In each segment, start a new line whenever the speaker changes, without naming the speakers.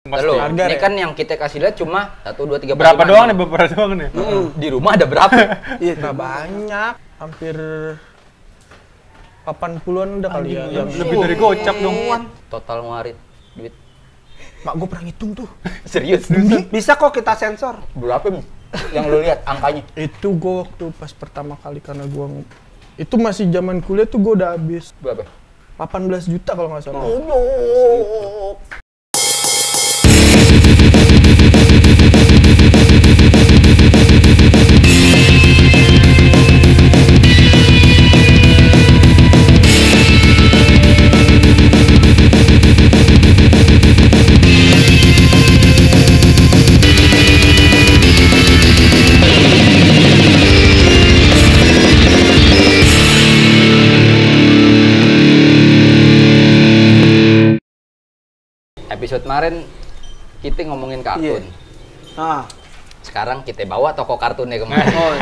Lalu,
Harga
ini
ya?
kan yang kita kasih lihat cuma 1, 2, 3, 4,
Berapa
5,
doang
6.
nih? Beberapa doang nih.
Di rumah ada berapa?
Iya, nggak banyak. Hampir 80-an udah kali ya. Yang
Lebih dari gocap dong.
Total ngeluarin duit.
mak gue pernah ngitung tuh.
Serius?
Bisa kok kita sensor.
Berapa Mi? Yang lu lihat angkanya?
Itu gue waktu pas pertama kali karena gue itu masih zaman kuliah tuh gue udah habis
Berapa?
18 juta kalau nggak salah.
Episode kemarin kita ngomongin kartun.
Nah,
Sekarang kita bawa toko kartunnya kemarin.
oh,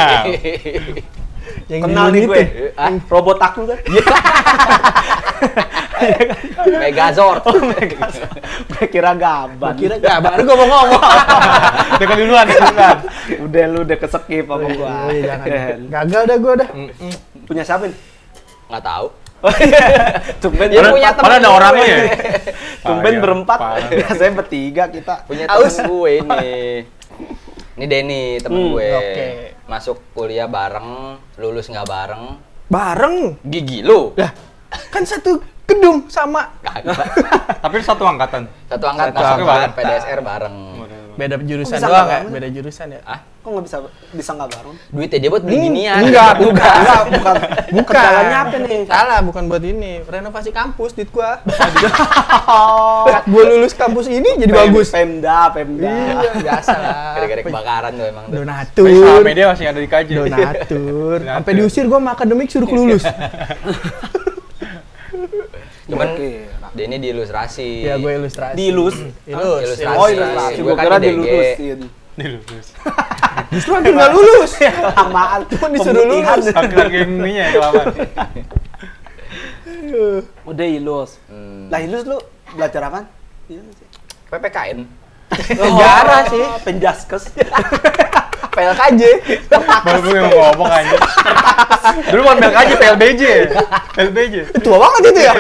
Yang
kenal
di
nih gue.
Ah?
Robot aku kan.
Megazord.
Gue kira gaban.
kira nggak baru gue mau ngomong.
Udah duluan.
Udah lu udah kesekip sama gua.
Jangan. Gagal dah gue dah.
Punya siapa nih?
Nggak tahu.
Tumben
Dia punya temen
Padahal ada
gue.
orangnya ya.
Tumben berempat.
Parah.
Biasanya bertiga kita.
Punya temen gue ini. Ini Denny, temen gue.
oke.
Masuk kuliah bareng, lulus nggak bareng.
Bareng.
Gigi lu.
Lah, kan satu gedung sama.
Kagak.
Tapi satu angkatan.
Satu angkat
Satu
masuk
angkatan.
PDSR bareng.
Beda jurusan
Bisa
doang
nggak
ya?
bareng?
Beda jurusan ya?
Ah,
Kok nggak bisa nggak bareng?
duitnya dia buat beli ginian.
Enggak,
Bukan. Kendalanya apa nih?
Salah, bukan buat ini. Renovasi kampus duit gua. Gua lulus kampus ini jadi bagus.
Pemda.
Iya, biasa lah.
Gara-gara kebakaran tuh emang tuh.
Donatur.
Sama media masih ada di KJ.
Donatur. Sampai diusir gua sama akademik suruh kelulus.
Cuman
Oke.
Denny di ilustrasi.
Ya gue ilustrasi.
Dilus.
Ilustrasi.
Oh, ilustrasi.
Gue
Gua
kan
kira
di DG.
dilurusin.
Nih lulus.
Justru hampir nggak lulus.
Lamaan.
Cuma disuruh
Pemutihan.
lulus.
Laki-laki yang ininya ya kelamaan.
Udah ilus. Lah ilus lu belajar apa? Iya sih.
PPKN.
Sejarah sih.
Penjaskes.
PLKJ.
Baru gue yang ngomong aja. Dulu bukan PLKJ, PLBJ. PLBJ.
Tua banget itu ya.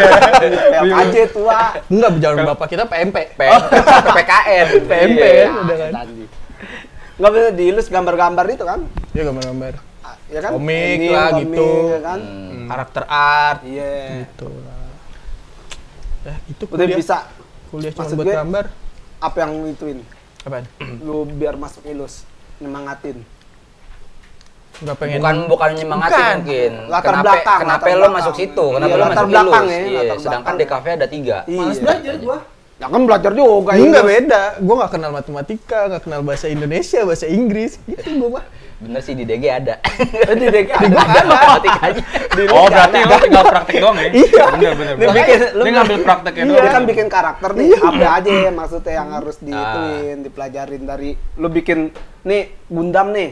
PLKJ tua.
Enggak, jalan bapak kita PMP.
PPKN.
PMP
Iya.
udah kan.
Tadi. Nggak bisa diilus gambar-gambar itu kan?
Ya gambar-gambar.
Ya kan?
Komik
Anime,
lah,
komik,
gitu.
ya kan?
Karakter art
Iya.
gitu lah. Ya, itu
Udah
kuliah.
bisa
Kuliah cuma
maksud
buat
gue-
gambar.
apa yang ituin?
Apaan?
Lu biar masuk ilus, nyemangatin.
Enggak pengen.
Bukan nyemangatin
Bukan.
mungkin.
Latar
Kenapa
belakang,
kenapa
latar
lo
belakang.
masuk situ?
Iya,
Kenapa lo
latar
masuk
belakang
ilus?
ya,
Iya,
latar
sedangkan
belakang.
di kafe ada 3.
Males
Iya.
belajar gua.
Ya kan belajar juga.
Enggak
ilus.
beda. Gua enggak kenal matematika, enggak kenal bahasa Indonesia, bahasa Inggris. Gitu gua mah.
Bener sih di DG ada.
Di DK
Di gua ada.
Matematikanya.
Oh, berarti lo tinggal praktek doang ya?
Iya.
Bener.
Dia bikin,
Dia ngambil prakteknya
Dia
doang.
kan bikin karakter nih,
Iya.
apa aja maksudnya yang harus diituin, dipelajarin dari lu bikin nih Gundam nih.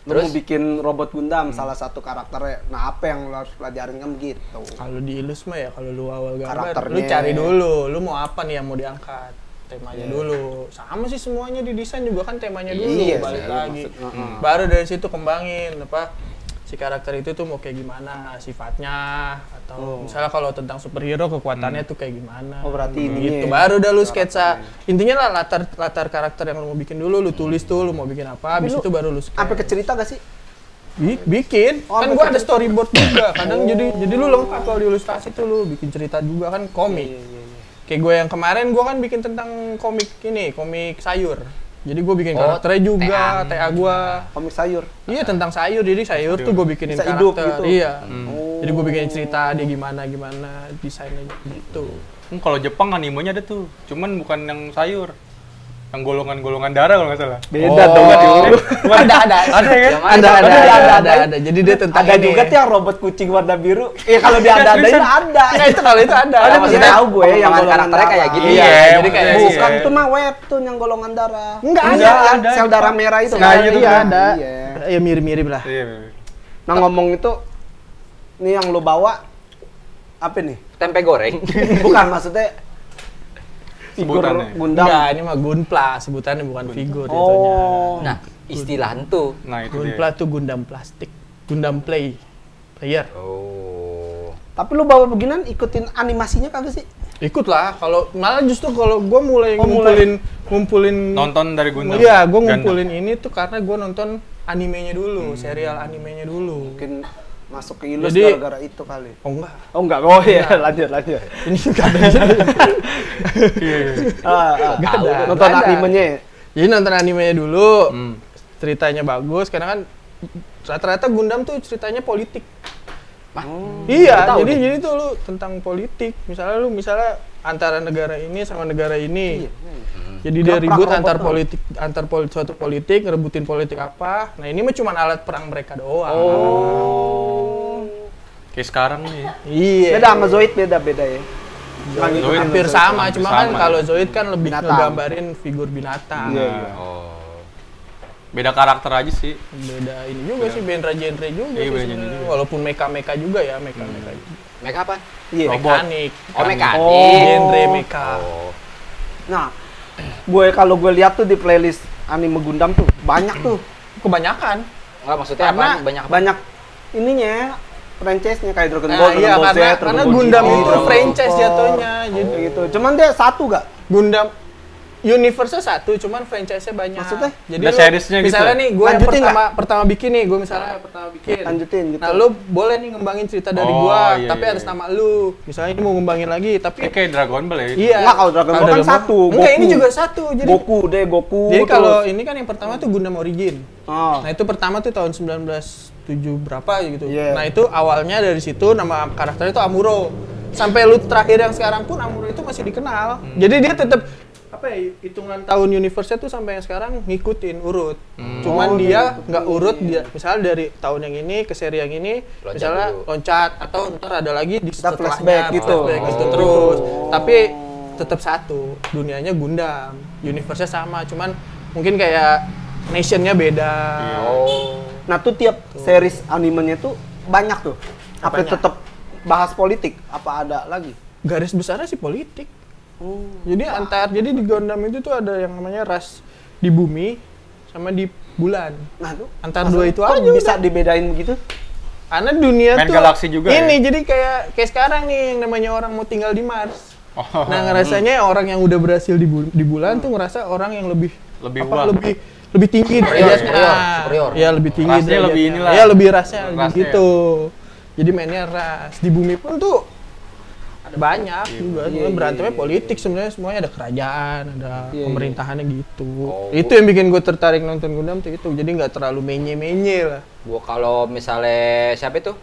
Lu
Terus?
mau bikin robot Gundam salah satu karakternya. Nah, apa yang lu harus pelajarin kan begitu.
Kalau di ilus mah ya kalau lu awal gambar,
Karakternya.
lu cari dulu, lu mau apa nih yang mau diangkat. Temanya dulu. Sama sih semuanya di desain juga kan temanya dulu,
Iya
balik
sih,
lagi.
maksud-
Baru dari situ kembangin apa si karakter itu tuh mau kayak gimana sifatnya atau misalnya kalau tentang superhero kekuatannya tuh kayak gimana.
Oh, berarti ininya
gitu.
ya,
Baru dah lu sketsa. Intinya lah latar karakter yang lu mau bikin dulu, lu tulis tuh lu mau bikin apa, habis itu baru lu sketch.
Sampai ke cerita gak sih?
Bikin,
Oh,
kan
sampai
gua
ke
ada storyboard juga. Kadang jadi lu lengkap kalau di ilustrasi tuh lu bikin cerita juga kan komik. Kayak gue yang kemarin gue kan bikin tentang komik ini, komik sayur. Jadi gue bikin
Oh,
karakternya juga, TA gue.
Komik sayur.
Iya tentang sayur, jadi sayur tuh gue bikinin
Bisa
karakter.
hidup gitu.
Iya.
Oh.
Jadi gue bikin cerita dia gimana desainnya gitu.
Kalau Jepang animenya ada tuh, cuman bukan yang sayur. Yang golongan-golongan darah kalau nggak salah.
Beda dong.
Ada.
Ada ya kan?
Ada. Jadi dia tentang
Ada
ini.
juga tuh yang robot kucing warna biru. Iya kalau dia ada ada.
Nggak, itu kalau itu ada.
Ada masih tahu gue yang
pengembangan
golongan
karakternya
darah.
kayak gitu.
Iya, jadi kayak
iya.
Bukan itu mah webtoon yang golongan darah.
Enggak
Yang
ada.
sel darah merah itu.
Nah,
kan?
itu
iya
kan.
ada.
Iya.
Ya mirip-mirip lah.
Iya.
Nah ngomong itu, nih yang lo bawa apa nih?
Tempe goreng.
Bukan maksudnya figur
Sebutannya.
Gundam.
Enggak, ini mah Gunpla sebutannya bukan figur itunya.
Oh.
Nah, istilah itu.
Nah, itu
Gunpla
dia.
tuh Gundam plastik, Gundam player.
Oh.
Tapi lu bawa beginian ikutin animasinya kagak sih?
Ikut lah, kalau malah justru kalau gue mulai
Oh,
ngumpulin
Nonton dari Gundam.
Iya, gue
Gundam.
ngumpulin ini tuh karena gue nonton animenya dulu, serial animenya dulu.
Mungkin masuk ke Ilus
Jadi-
gara-gara itu kali.
Oh enggak,
Oh enggak, oh iya, lanjut.
ini juga ada.
Iya.
Nggak ada,
Nonton
nggak ada.
animenya ya?
Jadi nonton animenya dulu,
Hmm.
ceritanya bagus, karena kan rata-rata Gundam tuh ceritanya politik.
Baru
Iya,
tahu
jadi
nih.
jadi tuh lu tentang politik. Misalnya antara negara ini sama negara ini. Jadi dia
Perang
ribut
robot
antar suatu politik, ngerebutin politik apa. Nah, ini mah cuma alat perang mereka doang.
Oh.
Kayak sekarang nih.
Iya.
Beda sama Zoid beda ya.
Zoid
Hampir
Zoid
sama,
hampir
cuma
sama
kan
ya.
kalau Zoid kan lebih
Binatang.
ngegambarin figur binatang.
Iya.
Oh. Beda karakter aja sih.
Beda ini juga sih, beda genre juga
Iya,
sih
beda genre
sebenarnya.
juga.
Walaupun mecha juga ya, mecha juga.
Mereka apa?
Iya.
Robot.
Mekanik.
Oh, mekanik.
Genre mecha.
Oh.
Nah, kalau gue lihat tuh di playlist anime Gundam tuh banyak tuh.
Kebanyakan.
Enggak maksudnya
Karena
apa? Banyak apa?
Banyak ininya franchise-nya kayak Dragon
Nah,
Ball,
iya,
Dragon Ball Z,
karena
Dragon Ball
Gundam
GT,
itu
Dragon Ball
franchise
Super.
jatuhnya. Jadi
Kayak gitu. Cuman dia satu gak?
Gundam universe-nya satu, cuman franchise-nya banyak.
Maksudnya?
Jadi
Ada
lu,
series-nya gitu?
misalnya nih, gue yang
Lanjutin
pertama bikin nih, gue misalnya pertama bikin.
Lanjutin gitu.
Nah, lu boleh nih ngembangin cerita dari
Oh,
gua,
iya,
tapi
iya,
atas
iya.
nama lu. Misalnya ini mau ngembangin lagi, tapi
Kayak Dragon Ball ya. itu.
iya.
Enggak, kalau Dragon Ball kan satu,
Enggak,
Goku.
ini juga satu. Jadi
Goku.
jadi
terus.
kalau ini kan yang pertama tuh Gundam Origin.
Oh.
Nah, itu pertama tuh tahun 1907 berapa gitu.
Iya.
Nah, itu awalnya dari situ nama karakternya itu Amuro. Sampai lu terakhir yang sekarang pun Amuro itu masih dikenal. Jadi dia tetap apa ya, hitungan tahun universe-nya tuh sampai yang sekarang ngikutin urut. Cuman
Oh,
dia
ngikutin.
nggak urut, dia misalnya dari tahun yang ini ke seri yang ini
Loncat
misalnya
dulu.
loncat atau ntar ada lagi di
Kita
setelahnya,
flashback gitu.
flashback gitu
Oh.
terus. Tapi tetap satu, dunianya Gundam, universe-nya sama, cuman mungkin kayak nation-nya beda.
Oh.
Nah, tuh tiap series animenya tuh banyak tuh. Apa
Apanya?
tetap bahas politik? Apa ada lagi?
Garis besarnya sih politik. Jadi di Gundam itu tuh ada yang namanya ras di bumi sama di bulan.
Nah, tuh
Antar
maksudnya
dua itu
kok
aja
bisa
udah.
dibedain begitu?
Karena dunia
Main
tuh
galaksi juga
ini
ya?
jadi kayak sekarang nih yang namanya orang mau tinggal di Mars.
Oh.
Nah, ngerasanya orang yang udah berhasil di bulan tuh ngerasa orang yang lebih
Lebih
apa,
wah.
lebih tinggi derajatnya.
superior.
Ya, lebih tinggi
Rasnya
derajatnya.
lebih inilah.
Ya, lebih rasnya
Rasnya.
gitu. Jadi mainnya ras. Di bumi pun tuh ada banyak juga. Cuma berantemnya politik sebenarnya, semuanya ada kerajaan, ada pemerintahannya gitu.
Oh,
Itu yang bikin gue tertarik nonton Gundam tuh itu. Jadi nggak terlalu menye-menye lah.
Gua kalau misalnya siapa itu?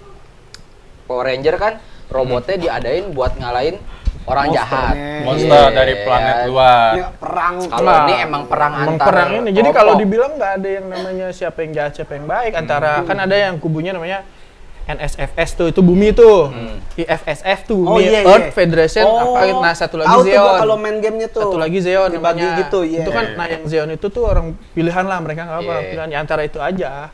Power Ranger kan robotnya diadain buat ngalahin orang jahat.
Monster
Iya,
dari planet
kan?
luar.
Ya, perang.
Kalau
Nah,
ini emang perang
Emang
antar
perang ini. Jadi kalau
kelompok.
dibilang nggak ada yang namanya siapa yang jahat, siapa yang baik. Antara kan ada yang kubunya namanya NSFS tuh, itu bumi tuh. IFSF tuh,
Oh,
bumi
iya,
Earth
iya.
Federation
Oh,
apa gitu. Nah, satu lagi
tahu tuh gua
Zeon.
kalau main gamenya tuh.
Satu lagi Zeon
dibagi
namanya.
gitu, iya.
Itu kan, nah yang Zeon itu tuh orang pilihan lah, mereka nggak apa,
Iya.
pilihan ya antara itu aja.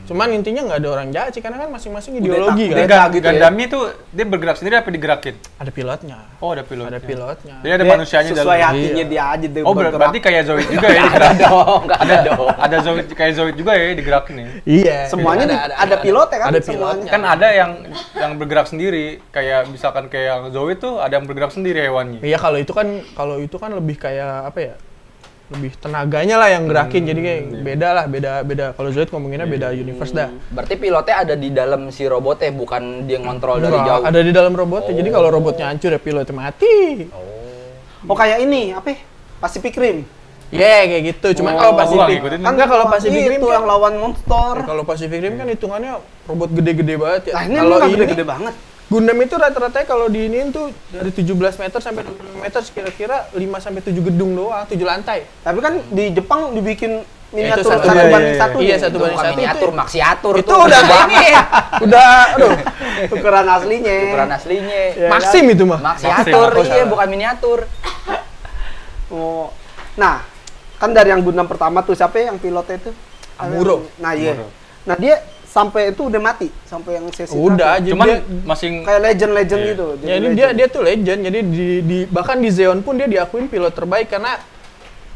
Cuman intinya nggak ada orang jahat sih, karena kan masing-masing
Udah
ideologi
tak-
kan.
udah tak- gitu ya.
Gundamnya tuh dia bergerak sendiri apa digerakin?
Ada pilotnya.
Oh, ada pilotnya.
Ada pilotnya.
Jadi ada
Dia
manusianya
sesuai
dalam.
hatinya
Iya.
dia aja deh.
Oh, berarti kayak Zoid juga ya
Ada
digerakin.
dong, nggak ada dong.
Ada Zoid kayak Zoid juga ya digerakin ya.
Iya.
semuanya ada pilotnya kan?
Ada
semuanya.
pilotnya.
Kan ada yang bergerak sendiri, kayak misalkan kayak Zoid tuh ada yang bergerak sendiri hewannya.
Iya, kalau itu kan lebih kayak apa ya? Lebih tenaganya lah yang gerakin, jadi kayak beda. Kalau Zoid ngomonginnya beda universe dah.
Berarti pilotnya ada di dalam si robotnya, bukan dia ngontrol dari
Enggak,
jauh.
ada di dalam robotnya. Jadi kalau robotnya hancur ya pilotnya mati.
Oh, kayak ini, apa ya? Pacific Rim.
Iya, kayak gitu. Cuman kalau
gua
Pacific
ngikutin.
kan enggak, kalau Pacific Rim
itu
kan
yang lawan monster.
kalau Pacific Rim kan hitungannya robot gede-gede banget ya.
Lah ini
Kalau
emang
ini
gede-gede banget.
Gundam itu rata-rata kalau diinin tuh dari 17 meter sampai 25 meter, kira-kira 5 sampai 7 gedung doang, 7 lantai.
Tapi kan di Jepang dibikin
Ya, itu
miniatur
satu-
satu
iya,
banding
iya,
satu.
iya,
nih.
satu
Itu
banding
bukan
satu
miniatur,
itu.
maksiatur
Itu
tuh.
udah
banget.
udah aduh,
Tukeran aslinya.
Ukuran aslinya.
Ya, Maxim itu mah.
Maksiatur,
Maxim.
iya bukan miniatur.
Oh. Nah, kan dari yang Gundam pertama tuh siapa ya yang pilotnya itu?
Amuro.
Nah, iya.
Amuro.
Nah, dia sampai itu udah mati, sampai yang sesi
Udah,
terakhir.
Cuman
dia,
masih
Kayak legend
Iya.
gitu.
ya ini dia tuh legend. Jadi bahkan di Zeon pun dia diakuin pilot terbaik karena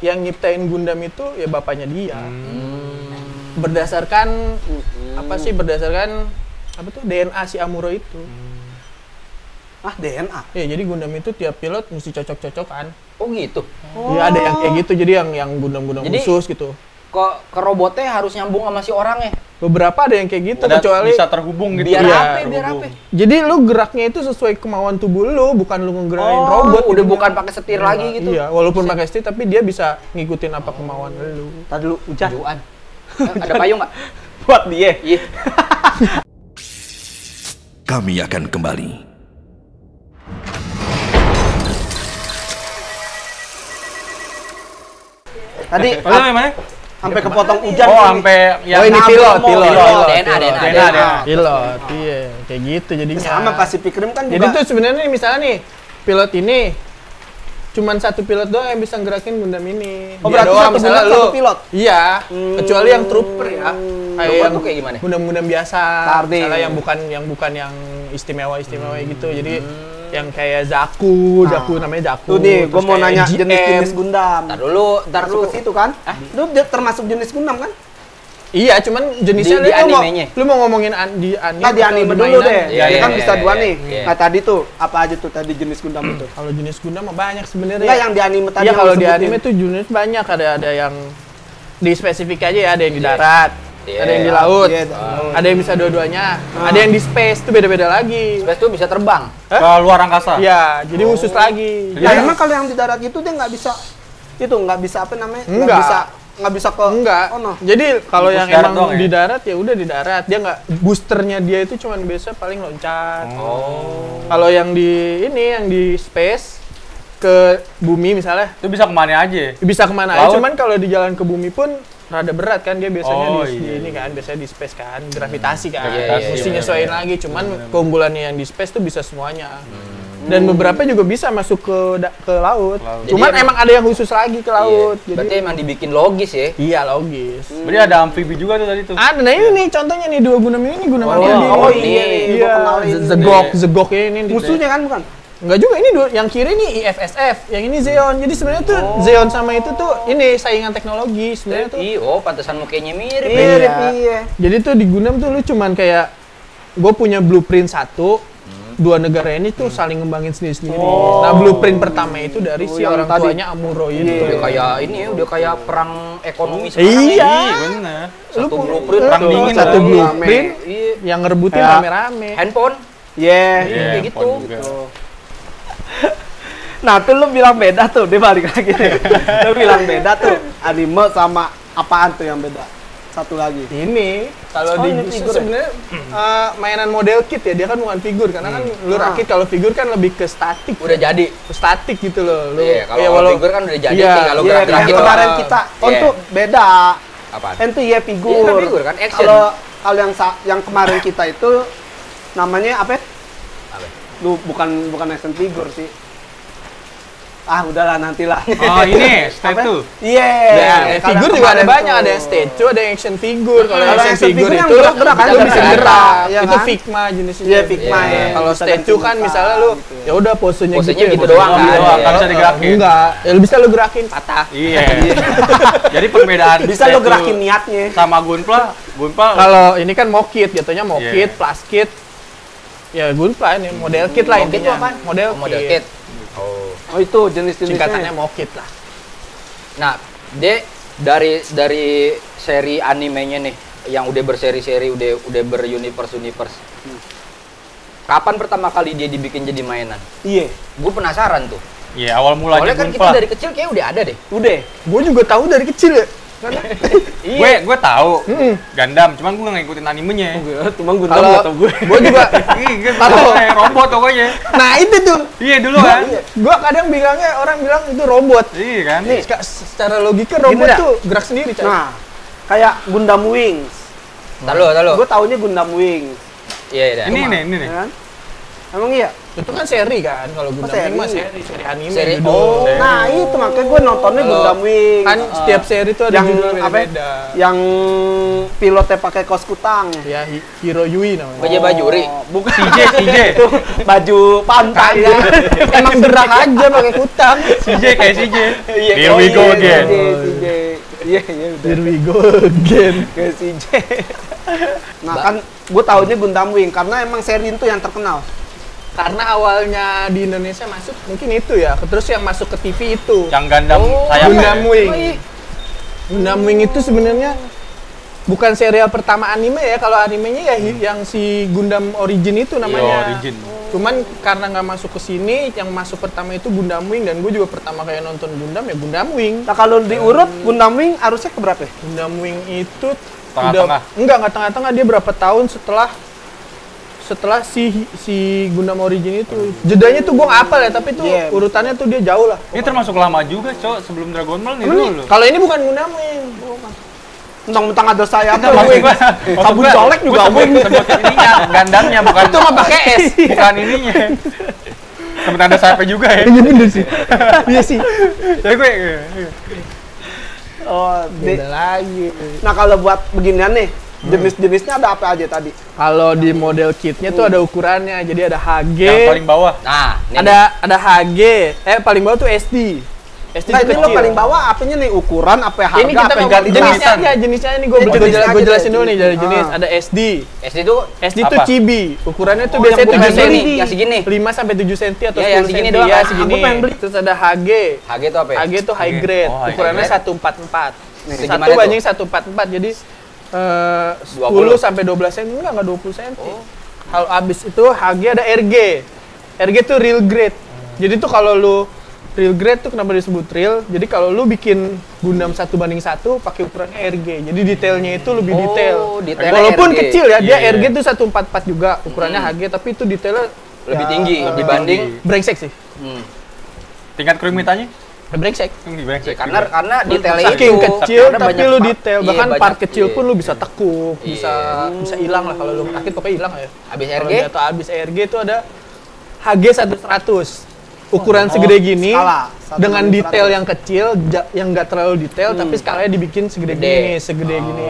yang nyiptain Gundam itu ya bapaknya dia. Berdasarkan berdasarkan apa tuh DNA si Amuro itu.
DNA.
Ya jadi Gundam itu tiap pilot mesti cocok-cocokan.
Oh gitu.
Ya ada yang kayak gitu. Jadi yang Gundam-Gundam
Jadi-
khusus gitu.
Kok ke robotnya harus nyambung sama si orangnya?
Beberapa ada yang kayak gitu
ada
kecuali
bisa terhubung gitu.
Biar
Iya,
apa? Biar
terhubung.
apa?
jadi lu geraknya itu sesuai kemauan tubuh lu, bukan lu ngegerakin
Oh,
robot.
udah
gitu.
bukan pakai setir lagi gitu.
Iya, walaupun pakai setir tapi dia bisa ngikutin apa kemauan lu.
Tadi dulu hujan.
Tujuan. Ada payung nggak?
Buat dia.
Iya.
Kami akan kembali.
Tadi
Mana?
sampai kepotong hujan.
Oh,
ini.
sampai yang
Oh, ini
nabrak
pilot,
mau.
pilot.
DNA.
DNA.
Pilot, iya, kayak gitu jadinya.
Sama Pacific Rim kan
Jadi
juga.
tuh sebenarnya misalnya nih, pilot ini cuman satu pilot doang yang bisa gerakin Gundam ini.
Oh,
Dia
berarti
doang,
satu
misalnya
bulan
lu.
satu pilot?
Iya, kecuali yang trooper ya.
Trooper tuh kayak gimana?
Gundam-Gundam biasa.
Tardi.
Misalnya yang bukan yang istimewa gitu. Jadi yang kayak Zaku namanya Zaku.
Tuh nih, gue
terus
mau
kayak
nanya
GM.
jenis-jenis Gundam.
Ntar dulu.
Masuk ke situ kan? Lu termasuk jenis Gundam kan?
Iya, cuman jenisnya
Di
lu
animenya.
lu mau ngomongin di anime.
Nah, di
atau
anime
di
dulu
mainan?
deh.
Iya,
Dia kan
iya,
bisa
iya,
dua
iya,
nih.
iya.
Nah, tadi tuh apa aja tuh tadi jenis Gundam itu?
Kalau jenis Gundam mah banyak sebenarnya.
Enggak yang di anime tadi.
Iya,
yang
kalau
lu
di
sebutin.
anime tuh jenis banyak, ada yang di spesifik aja ya, ada yang di darat,
Iya.
ada yang di laut,
Iya,
ada yang bisa dua-duanya, ada yang di space tuh beda-beda lagi.
Space tuh bisa terbang.
Ke luar angkasa.
Iya, jadi khusus lagi.
Nah, emang kalau yang di darat itu dia nggak bisa apa namanya?
Enggak.
Nggak bisa ke
Enggak.
Oh, no.
Jadi kalau
Bus
yang
darat
emang
doang ya?
di darat ya udah di darat. Dia nggak boosternya dia itu cuman biasa paling loncat. Kalau yang di space ke bumi misalnya
Itu bisa kemana aja.
bisa kemana aja.
Laut?
Cuman kalau di jalan ke bumi pun rada berat kan dia biasanya
Oh,
di
iya.
ini kan biasanya di space kan gravitasi kan.
Iya,
Mesti
iya,
nyesuaiin lagi. Cuman keunggulannya yang di space tuh bisa semuanya. Dan beberapa juga bisa masuk ke laut. Cuman
Jadi
emang ada yang khusus lagi ke laut.
Iya. Berarti emang dibikin logis ya.
Iya logis.
Berarti ada amfibi juga tuh tadi tuh.
Ada, nah ini nih contohnya nih dua Gundam ini Gundam
Oh,
dia
oh,
nih.
iya,
Iya,
gua kenalin.
Zegok ini.
Musuhnya kan bukan?
Enggak juga, ini yang kiri nih IFSF, yang ini Zeon. Jadi sebenarnya tuh Zeon sama itu tuh ini saingan teknologi sebenarnya tuh.
Oh, pantesan mukanya mirip. ya.
Mirip iya.
Jadi tuh di Gundam tuh lu cuman kayak gue punya blueprint satu, dua negara ini tuh saling ngembangin sendiri-sendiri. Nah, blueprint pertama itu dari si
yang
orang
tadi.
tuanya Amuro itu.
Udah kayak ini ya, udah kayak perang ekonomi sekarang.
Iya.
Iya, bener.
Satu
Lu
blueprint,
perang
tuh,
dingin
satu
lah.
blueprint
Iya.
yang ngerebutin
Ya.
rame-rame.
Handphone.
Iya.
Kayak gitu.
pon juga.
Nah, tuh lu bilang beda tuh, dia balik lagi nih. Lu bilang beda tuh, anime sama apaan tuh yang beda? Satu lagi.
Ini kalau
Oh,
di
ini figur ya?
sebenarnya mainan model kit ya, dia kan bukan figur karena kan lu rakit, kalau figur kan lebih ke statik.
Udah jadi.
Statik gitu loh. Lu,
Iya, kalau
ya, walau-
figur kan udah jadi,
Iya,
tinggal lu
Iya,
gerak-gerakin
yang kemarin
doang.
kita
Iya.
tuh beda.
Apaan?
Itu iya figur.
Iya, kan figur kan, action.
Kalau yang kemarin kita itu namanya apa?
Apa?
Lu bukan action figure sih. Ah, udahlah nantilah.
Oh, ini statue.
Iya.
Ya,
kalau
figur
yang
juga ada
kemarin
banyak,
tuh.
ada yang statue, ada yang action figure. Kalau
Kalau
action
action
figure
figure yang
itu
gerak-gerak kan,
lu bisa
gerak,
gerak.
ya
Itu
kan?
Figma jenisnya.
Iya, Figma
Iya.
ya.
Kalau
Bisa
statue
ganti
kan
muka,
misalnya lu
gitu ya.
ya udah posenya
Posenya
gitu,
gitu
ya,
doang
posenya
kan?
gitu
Nggak
doang.
bisa digerakin.
Enggak, ya lu bisa lu gerakin.
Patah.
Iya. Jadi perbedaan
Bisa lo
statue
gerakin niatnya.
sama Gunpla
Kalau ini kan mokit, jatuhnya mokit,
Iya.
plus kit. Ya Gunpla ini model kit lah
Mokit
intinya.
tuh apaan?
Model
Oh, model
kit.
kit. Oh.
Oh, itu jenis-jenisnya.
Singkatannya mokit lah.
Nah, dari seri animenya nih yang udah berseri-seri, udah beruniverse. Kapan pertama kali dia dibikin jadi mainan?
Iya.
Gue penasaran tuh.
Iya, awal mulanya
Soalnya kan kita
Gunpla.
dari kecil kayak udah ada deh.
Udah.
Gue juga tahu dari kecil ya.
Gue tahu Gundam, cuman gue nggak ngikutin animenya.
Cuma Gundam
Kalau
atau gue.
gue juga
Ih, tahu kayak robot pokoknya.
nah itu tuh.
Iya dulu kan.
Gue kadang bilangnya, orang bilang itu robot.
Iya kan.
Nih.
Secara logika robot
dah.
tuh gerak sendiri, coy.
Nah, kayak Gundam Wings.
Tahu.
Gue taunya Gundam Wings.
Iya, iya.
Ini nih.
Ya kan? Emang iya?
Itu kan seri kan, kalau Gundam Wing mah
seri?
seri anime
Seri.
judul.
Oh.
Nah, itu makanya gue nontonnya
Kalau-
Gundam Wing.
Kan setiap seri itu ada
yang
judul
apa?
beda-beda.
Yang pilotnya pakai kaos kutang.
Ya Hiro Yui namanya.
Baja Bajuri.
Bukan
CJ.
itu baju pantai.
Ya, emang gerak aja pakai kutang.
CJ kayak CJ.
Iya,
Here we go again.
CJ. Iya, udah.
Here we go again.
Kayak CJ. Nah, kan gue taunya Gundam Wing karena emang seri itu yang terkenal.
Karena awalnya di Indonesia masuk mungkin itu ya, terus yang masuk ke TV itu.
Yang Gundam
Oh,
sayapnya.
Gundam Wing.
Oh, iya.
Gundam Wing itu sebenarnya bukan serial pertama anime ya. Kalau animenya ya yang si Gundam Origin itu namanya.
Iya, Origin.
Cuman karena nggak masuk ke sini, yang masuk pertama itu Gundam Wing, dan gue juga pertama kayak nonton Gundam ya Gundam Wing.
Nah, kalau diurut Gundam Wing harusnya ke berapa ya?
Gundam Wing itu
Tengah-tengah.
nggak tengah-tengah, dia berapa tahun setelah si Gundam Origin itu. Jedanya tuh gue nggak hafal ya, tapi tuh
Iya.
urutannya tuh dia jauh lah.
Ini termasuk lama juga, Cok, sebelum Dragon Ball nih
Emang nih,
dulu.
kalau ini bukan Gundam Wing.
Mentang-mentang ada sayapnya
Maksud
Wing.
gua-
Sabun colek juga Wing.
Sebut ininya, Gundamnya bukan.
Itu mah pakai S.
Bukan ininya. Sebentar ada sayapnya juga ya.
Iya bener sih. Iya sih.
Ya gue.
Oh,
Beda lagi.
nah kalau buat beginian nih, jenis-jenisnya ada apa aja tadi?
Kalau di model kitnya tuh ada ukurannya. Jadi ada HG,
Yang paling bawah.
Nah, ini
ada HG. Paling bawah tuh SD. SD
Nah,
itu
ini lo
kecil.
paling bawah apanya nih? Ukuran, apa harga,
Ini kita
apa yang
ngomong
ganti
jenisnya
tangan?
aja, jenisnya ini gue
jenisnya aja
jelasin
deh.
dulu nih dari jenis.
Ah.
Ada SD.
SD tuh
SD itu
Apa?
chibi. Ukurannya tuh
Oh,
biasanya
yang
7
bukan
cm.
yang segini.
5 sampai 7 cm atau
Iya,
10
yang segini
cm.
doang.
Ya,
Ah,
segini.
gua pengen beli.
Terus ada HG.
HG itu apa ya?
HG itu high grade.
Oh, high
Ukurannya
grade.
144.
Segimana
1
tuh?
banding 144. Jadi 10 sampai 12 cm, enggak 20 cm. Kalau abis itu HG ada RG. RG itu real grade. Jadi tuh kalau lu real grade tuh kenapa disebut real? Jadi kalau lu bikin Gundam 1:1 pakai ukurannya RG. Jadi detailnya itu lebih detail.
detailnya
Walaupun
RG.
kecil ya, dia
Iya, iya.
RG tuh 144 juga, ukurannya HG, tapi itu detailnya
Lebih
ya,
tinggi dibanding
brengsek sih.
Tingkat kerumitannya?
Brengsek.
ya, karena detailnya
Saking
itu
kecil
karena
tapi
banyak
lu
part.
detail,
Iya,
bahkan
banyak,
part kecil
iya.
pun lu bisa tekuk,
Iya.
bisa hilang lah kalau lu rakit, pokoknya hilang ya.
Habis
Kalau
RG?
jatuh habis RG itu ada HG 100. Ukuran segede gini
skala, 1
dengan
banding
detail
100.
yang kecil, yang enggak terlalu detail tapi skalanya dibikin segede
Gede.
gini, segede gini.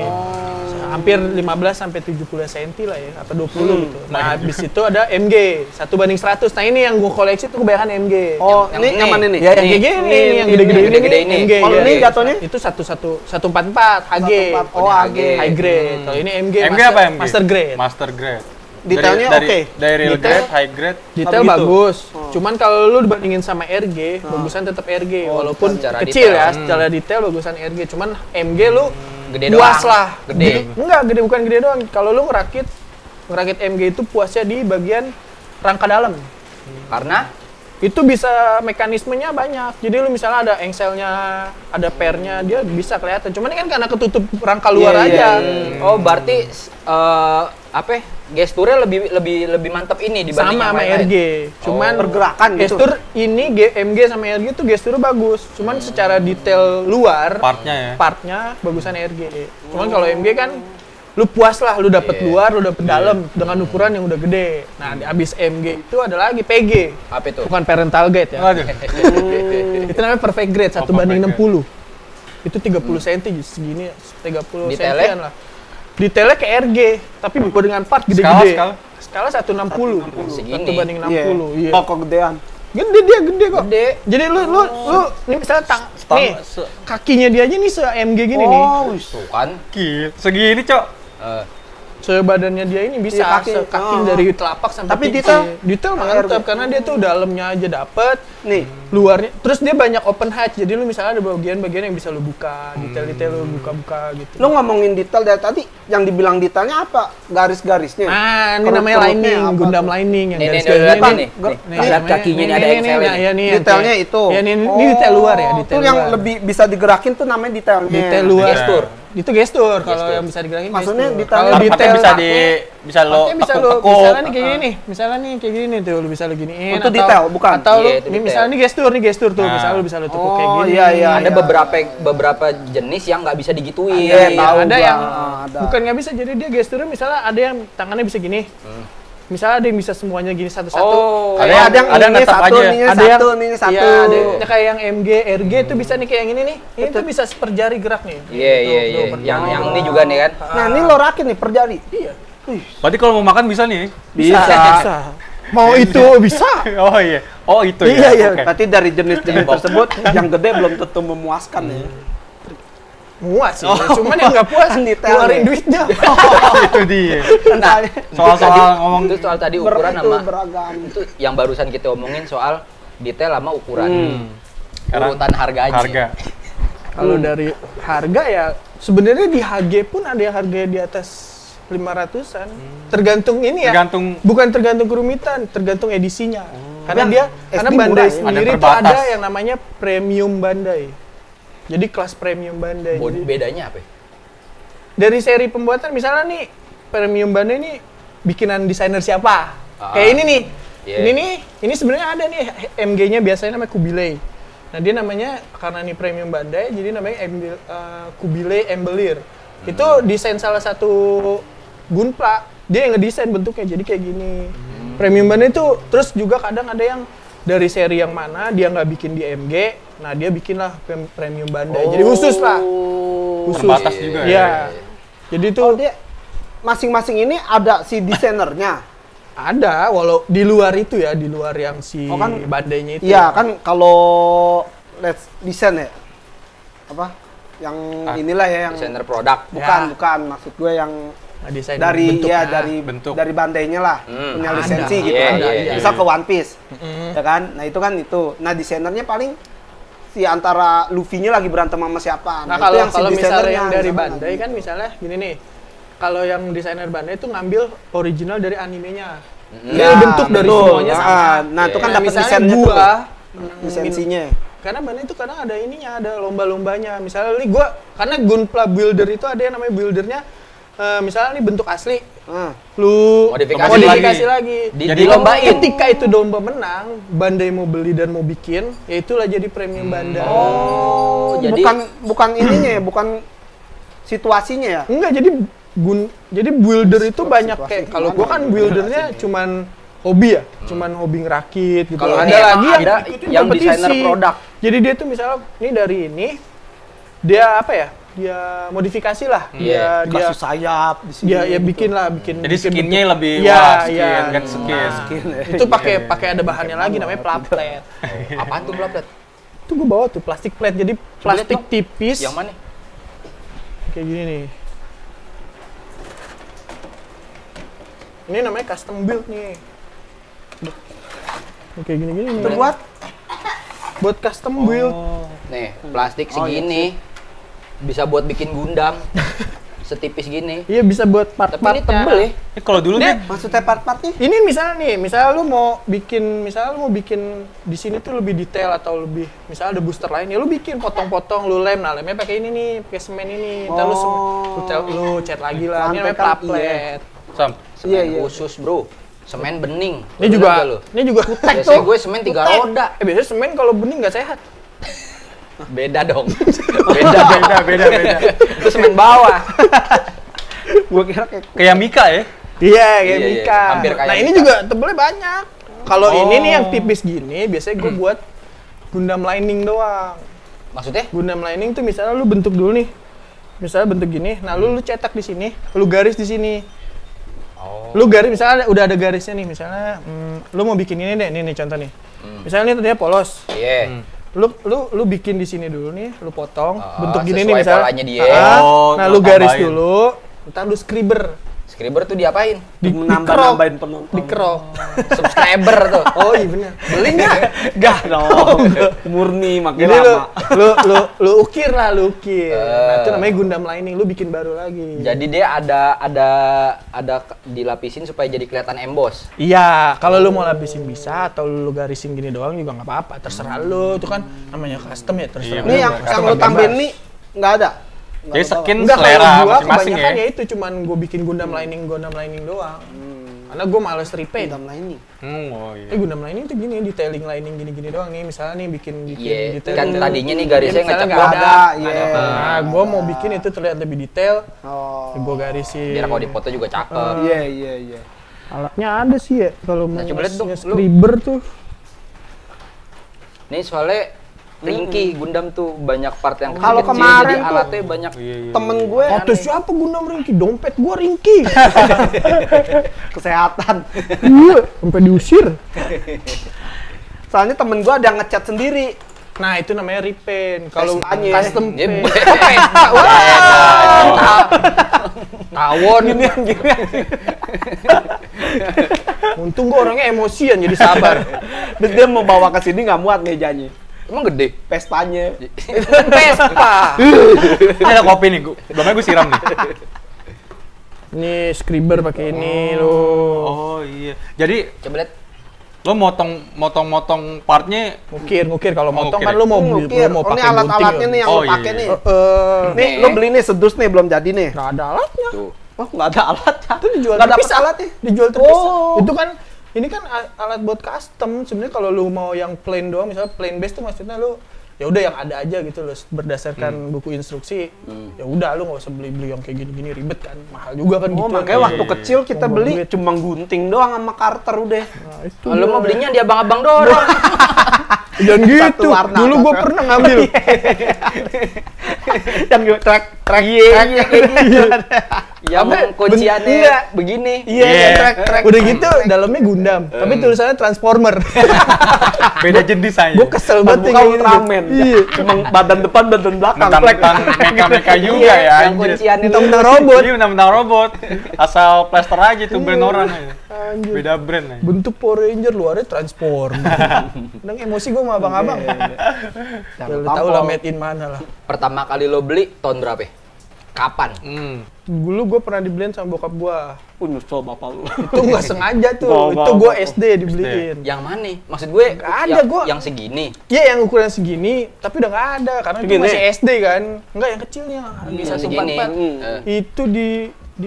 Hampir 15 sampai 70 cm lah ya, atau 20 gitu. Nah, habis itu ada MG 1:100. Nah, ini yang gua koleksi tuh kebanyakan MG.
Oh,
Yang
ini
ini.
yang mana nih?
Ya, yang
Ini.
kayak gini,
Ini,
yang
ini,
gede-gede
yang
ini,
gede-gede ini.
MG.
Kalau
ya.
ini jatuhnya?
Itu 144 HG.
144.
Oh,
HG.
HG.
High grade. Kalau ini MG,
MG
master,
apa MG?
master grade.
Master grade.
Detailnya
Dari-
oke.
Dari real
Detail-
grade, high grade.
Detail
Oh, begitu?
bagus. Cuman kalau lu dibandingin sama RG, bagusan tetap RG. Walaupun
secara
kecil
detail.
ya, secara detail bagusan RG. Cuman MG lu
Gede
puas
doang.
lah.
Gede.
Enggak, gede bukan gede doang. Kalau lu ngerakit MG itu puasnya di bagian rangka dalam.
Karena
Itu bisa mekanismenya banyak. Jadi lu misalnya ada engselnya, ada pernya, dia bisa kelihatan. Cuman ini kan karena ketutup rangka luar
Iya,
aja.
oh berarti apa ya, gesturnya lebih mantap ini dibanding
Sama
yang
sama
lain-lain.
RG. Cuman
pergerakan gitu.
gestur ini MG sama RG tuh gesturnya bagus. Cuman secara detail luar
Partnya ya.
partnya bagusan RG. Cuman kalau MG kan lu puas lah, lu dapet luar, lu dapet dalam dengan ukuran yang udah gede. Nah, di abis MG itu ada lagi PG.
Apa itu?
Bukan parental grade ya.
Waduh.
Itu namanya perfect grade 1 banding
perfect
60. Itu 30 cm segini, 30
Detailnya?
cm lah. Detailnya kayak RG, tapi dengan part
Skala,
gede-gede.
skala?
Skala 160.
Segini.
1 banding 60. Iya.
Oh, kegedean.
Gede dia, gede kok.
Gede.
Jadi lu ini misalnya nih kakinya dia aja nih se MG gini nih.
Oh, wis.
Tuh kan.
Gila. Segini, Cok.
Sebadannya dia ini bisa
Iya, kaki.
sekaki
Oh.
dari telapak sampai
Tapi
pipi.
detail
mantap karena dia tuh dalamnya aja dapet,
Nih,
luarnya. Terus dia banyak open hatch. Jadi lu misalnya ada bagian-bagian yang bisa lu buka, detail-detail lu buka-buka gitu.
lu ngomongin detail dari tadi, yang dibilang detailnya apa? Garis-garisnya?
Nah, ini
Kerut-kerutnya
namanya lining,
apa
Gundam
tuh?
lining yang
Nih,
garis
nih,
garis
lihat
ini.
nih.
Nih,
Lihat
namanya-
kakinya ini ada
nih,
Excel
nih,
ini.
ya, nih, yang
Detailnya
kayak-
itu.
Ya, ini detail luar ya, detail
Itu yang
luar.
lebih bisa digerakin tuh namanya detailnya.
Detail luar.
Gestur.
Itu gestur kalau
Gestur.
yang bisa digerakin.
Maksudnya
gestur.
detailnya
Kalau
Partnya
detail
bisa
kaki,
bisa lo
partnya bisa lu
tekuk-tekuk.
misalnya nih kayak gini nih. Misalnya nih kayak gini tuh lu bisa lu giniin.
Itu detail, bukan?
Atau lu
Iya, itu
ini
detail.
misalnya nih gestur tuh.
Nah.
Misalnya lu bisa lu tekuk
Oh,
kayak gini.
iya, iya.
Ada beberapa jenis yang nggak bisa digituin.
Iya, tahu
ada
gua.
yang
Ada.
bukan nggak bisa, jadi dia gesturnya misalnya ada yang tangannya bisa gini. misalnya ada yang bisa semuanya gini satu-satu.
Oh,
Ada yang
ini
tetap
satu,
aja.
ini
ada
satu,
yang
ini satu.
Iya, ada yang kayak yang MG, RG itu bisa nih kayak yang ini nih. Ini tuh bisa seperjari gerak nih.
Iya,
Tuh,
iya,
tuh,
iya.
berdua.
Yang ini juga nih kan.
Nah, ini lo rakit nih per jari.
Iya.
Berarti kalau mau makan bisa nih?
Bisa. Mau itu bisa.
Oh iya. Oh itu
Iya,
ya.
iya.
Oke.
Berarti dari jenis-jenis tersebut yang gede belum tentu memuaskan ya.
Muas sih, cuman yang nggak puas
Kan detail
keluarin
ya.
duitnya.
Itu dia.
Nah,
Soal-soal ngomong
itu soal tadi ukuran
Itu
sama
beragam.
itu yang barusan kita omongin soal detail sama ukuran.
Sekarang
Urutan harganya.
harga.
Kalau dari harga ya sebenarnya di HG pun ada yang harganya di atas 500-an. Tergantung ini ya. Bukan tergantung kerumitan, tergantung edisinya. Karena karena
SD
Bandai
murah ya?
sendiri
Ada
itu
terbatas.
ada yang namanya premium Bandai. Jadi kelas premium Bandai. Jadi,
Bedanya apa? Ya?
dari seri pembuatan misalnya nih premium Bandai ini bikinan desainer siapa? Kayak ini nih.
Yeah.
Ini sebenarnya ada nih MG-nya biasanya namanya Kubilai. Nah, dia namanya karena ini premium Bandai jadi namanya Kubilai Embellir. Itu desain salah satu Gunpla. Dia yang ngedesain bentuknya jadi kayak gini. Premium Bandai itu terus juga kadang ada yang dari seri yang mana dia nggak bikin di MG, nah dia bikinlah premium Bandai. Jadi khusus lah. Khusus.
Terbatas juga ya.
Iya. Jadi itu
Oh, dia masing-masing ini ada si desainernya.
ada walau di luar itu ya, di luar yang si
Oh, kan-
Bandainya itu.
Iya, kan kalau let's desain ya. Apa? Yang inilah ya yang
Desainer produk.
bukan maksud gue yang
Nah, desain
dari
bentuknya.
Bentuk.
dari bandainya lah punya
Ada.
lisensi gitu
Iya,
kan.
iya, iya.
Misal ke One Piece. Ya kan? Nah, itu kan itu. Nah, desainernya paling si antara Luffy-nya lagi berantem sama siapa.
Nah,
itu
kalau
yang si
kalau misalnya
desainernya,
yang dari
misalkan.
Bandai kan misalnya gini nih. Kalau yang desainer Bandai itu ngambil original dari animenya. Jadi
Ya,
bentuk dari
betul.
semuanya sama.
Nah, itu kan
Nah,
dapat
misalnya
desainnya
gua
tuh. Lisensinya.
Karena Bandai itu kadang ada ininya, ada lomba-lombanya. Misalnya nih gua karena Gunpla Builder itu ada yang namanya buildernya misalnya nih bentuk asli, lu
Modifikasi
lagi.
Jadi lombain.
Ketika itu domba menang, Bandai mau beli dan mau bikin, ya itulah jadi premium Bandai.
Oh, jadi
bukan ininya ya, bukan situasinya ya.
Enggak, jadi builder itu banyak
situasi
kayak kalau
gimana?
gua kan buildernya cuman hobi ya, cuman hobi ngerakit gitu.
Kalau
ada
ini
lagi
emang ada
ikutin
yang
kompetisi.
desainer produk.
Jadi dia tuh misalnya ini dari ini dia apa ya? Dia modifikasi lah.
Iya.
Dia
Kasih sayap di sini.
dia ya
gitu.
bikin lah, bikin
Jadi
bikin
skinnya
bentuk.
lebih
Iya,
wah, skin,
iya.
kan skin.
Itu pakai ada bahannya lagi namanya plate.
apaan tuh plate?
Itu gua bawa tuh plastik plate. Jadi plastik
dong.
tipis.
Yang mana?
Kayak gini nih. Ini namanya custom build nih. Kayak gini-gini nih.
Itu
buat custom build.
Nih, plastik segini. Bisa buat bikin Gundam. Setipis gini.
Iya bisa buat
Tapi
part-partnya.
ini tebel ya.
Kalau dulu
Dia-
nih
Maksudnya part-partnya?
Ini misalnya lu mau bikin di sini tuh lebih detail atau lebih misalnya ada booster lain ya lu bikin potong-potong lu lem, nah lemnya pakai ini nih, pakai semen ini. Ntar lu cat lagi lah. Ini namanya
Lantai kan,
plate.
Sam,
Semen
Iya.
khusus, Bro. Semen bening.
Ini juga kutek
Biasanya gue semen 3
Kutek.
roda.
Biasanya semen kalau bening nggak sehat.
Beda dong. beda. Itu semen bawah.
Gue kira
kayak Mika ya.
Iya, kayak
Iya, iya.
Mika.
Hampir kayak
Nah, ini
Mika.
juga tebelnya banyak. Kalau ini nih yang tipis gini, biasanya gue buat Gundam lining doang.
Maksudnya?
Gundam lining tuh misalnya lu bentuk dulu nih. Misalnya bentuk gini, nah lu cetak di sini, lu garis di sini. Lu garis misalnya udah ada garisnya nih, misalnya lu mau bikin ini deh, nih contoh nih. Misalnya ini tadinya polos.
Iya.
Lu bikin di sini dulu nih, lu potong bentuk gini
sesuai
nih misalnya.
polanya dia.
Nah, lu
lu
garis
tambahin.
dulu, ntar lu scriber.
Scriber tuh diapain?
menambah-nambahin penonton.
Dikerok.
Subscriber tuh.
Oh iya bener. Beli nggak?
Gak dong. Murni makin
Jadi
lama.
lu ukir lah, lu ukir. Nah, itu namanya Gundam lining, lu bikin baru lagi.
Jadi dia ada dilapisin supaya jadi kelihatan emboss.
Iya, kalau lu mau lapisin bisa atau lu garisin gini doang juga nggak apa-apa, terserah lu. Itu kan namanya custom ya, terserah.
Iya,
lu.
Ini yang lu tambahin nih nggak ada.
Jadi skin
Enggak,
selera
kalau gua
masing-masing
kebanyakan
ya.
ya itu cuman gua bikin Gundam lining doang. Karena gua males repaint.
Gundam lining.
Oh iya.
Gundam lining tuh gini, detailing lining gini-gini doang nih. Misalnya nih bikin
Iya.
detail.
Kan
dulu.
tadinya nih garisnya
Ya, misalnya
ngecek
nggak
ada, iya.
Nah, gua mau bikin itu terlihat lebih detail.
Oh.
Gua garisin.
Biar kalau dipoto juga cakep.
Iya.
Alatnya ada sih ya kalau
Nah, coba lihat dong, lu.
Scriber tuh.
Nih soalnya ringkih Gundam tuh banyak part yang
Kalau
kecil,
kemarin
jadi
tuh
alatnya banyak.
Temen gue
Kata siapa Gundam ringkih? Dompet gua ringkih.
kesehatan.
Iya, sampai diusir.
Soalnya temen gue ada yang ngecat sendiri.
Nah, itu namanya repaint. Kalau
Pestanya.
custom
Ya,
paint.
pesta. Wah. Tawon.
Untung gua orangnya emosian jadi sabar.
Terus dia mau bawa ke sini nggak muat mejanya.
Emang gede.
Pestanya.
Pesta.
Ini ada kopi nih, belum gue siram nih.
Ini Scriber pakai ini loh.
Oh iya. Jadi
Coba lihat.
lo motong partnya.
Ngukir kalau motong
ngukir
kan
ya?
lu mau
Ngukir.
lu mau
Oh, ini
pakai
alat-alatnya nih yang
Oh,
lo
iya,
pakai
iya.
nih.
nih.
Nih, lo beli nih sedus nih belum jadi nih.
Nggak ada alatnya.
Tuh.
Oh, nggak ada alatnya.
Itu dijual
Nggak dapet
terpisah.
alatnya.
Dijual terpisah.
Oh.
Itu kan ini kan alat buat custom. Sebenarnya kalau lu mau yang plain doang, misalnya plain base tuh maksudnya lu ya udah yang ada aja gitu loh berdasarkan buku instruksi. Ya udah lu nggak usah beli-beli yang kayak gini-gini ribet kan. Mahal juga kan
Oh,
gitu.
makanya waktu kecil kita
Ngomong
beli
duit.
cuma gunting doang sama Carter udah.
Nah, itu
Kalau
gua.
mau belinya di abang-abang dorong.
Jangan gitu.
warna,
Dulu gua
satu.
pernah ngambil.
Yang track
Yang kunciannya
Iya.
begini.
Iya, track.
Udah gitu dalamnya Gundam, tapi tulisannya Transformer.
Beda jenis aja.
Gua kesel
Bukan
banget yang kayak gitu.
Ultraman.
Iya.
Cuma badan depan, badan belakang.
Mentang-mentang meka-meka juga
Iya,
ya.
yang
anjir.
kunciannya
Mentang-mentang robot.
Iya, mentang-mentang robot. Asal plaster aja tuh brand orang aja.
Anjir.
Beda brand aja.
Bentuk Power Ranger luarnya Transformer. Kadang emosi gua sama abang-abang. Ya lu tau lah made in mana lah.
Pertama kali lo beli tahun berapa? Kapan?
Dulu gua pernah dibeliin sama bokap gua.
Nyesel bapak lu.
Itu nggak sengaja tuh.
Nggak,
Itu gua
nggak.
SD dibeliin.
Yang mana? Maksud gue
Nggak ada,
yang,
gua.
yang segini.
Iya yang ukuran segini, tapi udah nggak ada karena itu
Segini?
masih SD kan. Enggak yang kecilnya.
Bisa segini.
144. Itu di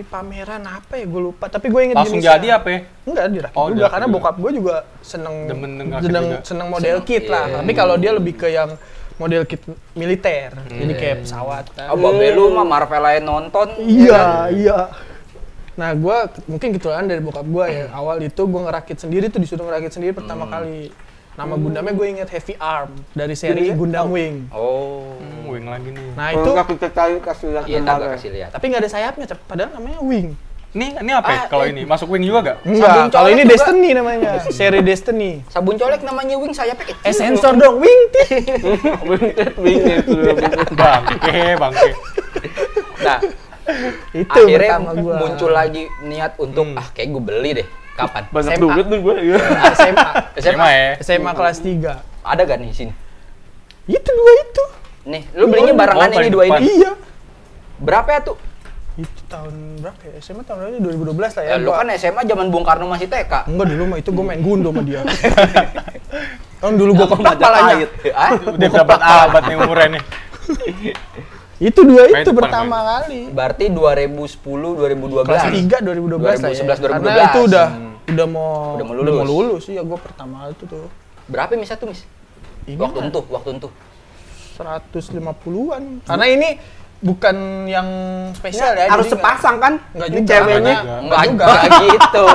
pameran apa ya gue lupa. Tapi gue inget
Langsung
jenisnya.
jadi apa ya?
Enggak, dirakit
Oh,
juga
dirakit
karena
juga.
bokap gue juga seneng
Demen ngerakit juga.
seneng model kit lah.
iya.
Tapi kalau dia lebih ke yang model kit militer. Jadi kayak pesawat.
Oh, babe lu mah Marvel aja nonton.
Iya, iya. Nah, gue mungkin keturunan dari bokap gue ya. Awal itu gue ngerakit sendiri tuh, disuruh ngerakit sendiri pertama kali. Nama Gundamnya gue inget Heavy Arm dari seri Gundam Wing.
Oh.
Wing lagi nih.
Nah, itu
kita cari kasih lihat.
Iya, ntar gue kasih lihat.
tapi nggak ada sayapnya, padahal namanya Wing.
Ini apa ya kalau ini? Masuk Wing juga gak?
Enggak,
Sabun
kalau
colek
ini
juga.
Destiny namanya, seri Destiny.
Sabun colek namanya Wing sayapnya kecil.
Sensor dong, Wing.
Bangke.
Nah,
Itu
akhirnya
pertama gua.
muncul lagi niat untuk kayak gue beli deh. Kapan?
Banyak
SMA.
duit nih gue.
SMA.
SMA ya.
SMA kelas 3.
Ada gak nih di sini?
Itu dua itu.
Nih, lu belinya barengan
Oh,
ini
paling
dua
depan.
ini.
Iya.
Berapa ya tuh?
Itu tahun berapa ya? SMA tahun berapa? 2012 lah ya.
Ya, lu kan SMA zaman Bung Karno masih TK.
Enggak dulu mah itu gue main gundo sama dia. Kan dulu gue keplak palanya.
Ah,
Udah berapa abad nih umurnya nih.
Itu dua
Main
itu
depan,
pertama kali.
berarti 2010 2012.
Kelas 3 2012 lah ya.
2011, 2012.
Karena itu udah mau
Udah mau lulus.
Iya, gue pertama kali itu tuh.
Berapa mis satu mis?
Ini
Waktu
mah
entuh.
150-an. Karena ini bukan yang spesial ya.
Harus
jadi
sepasang kan?
Enggak
Ini
juga.
ceweknya.
Enggak
juga.
gitu.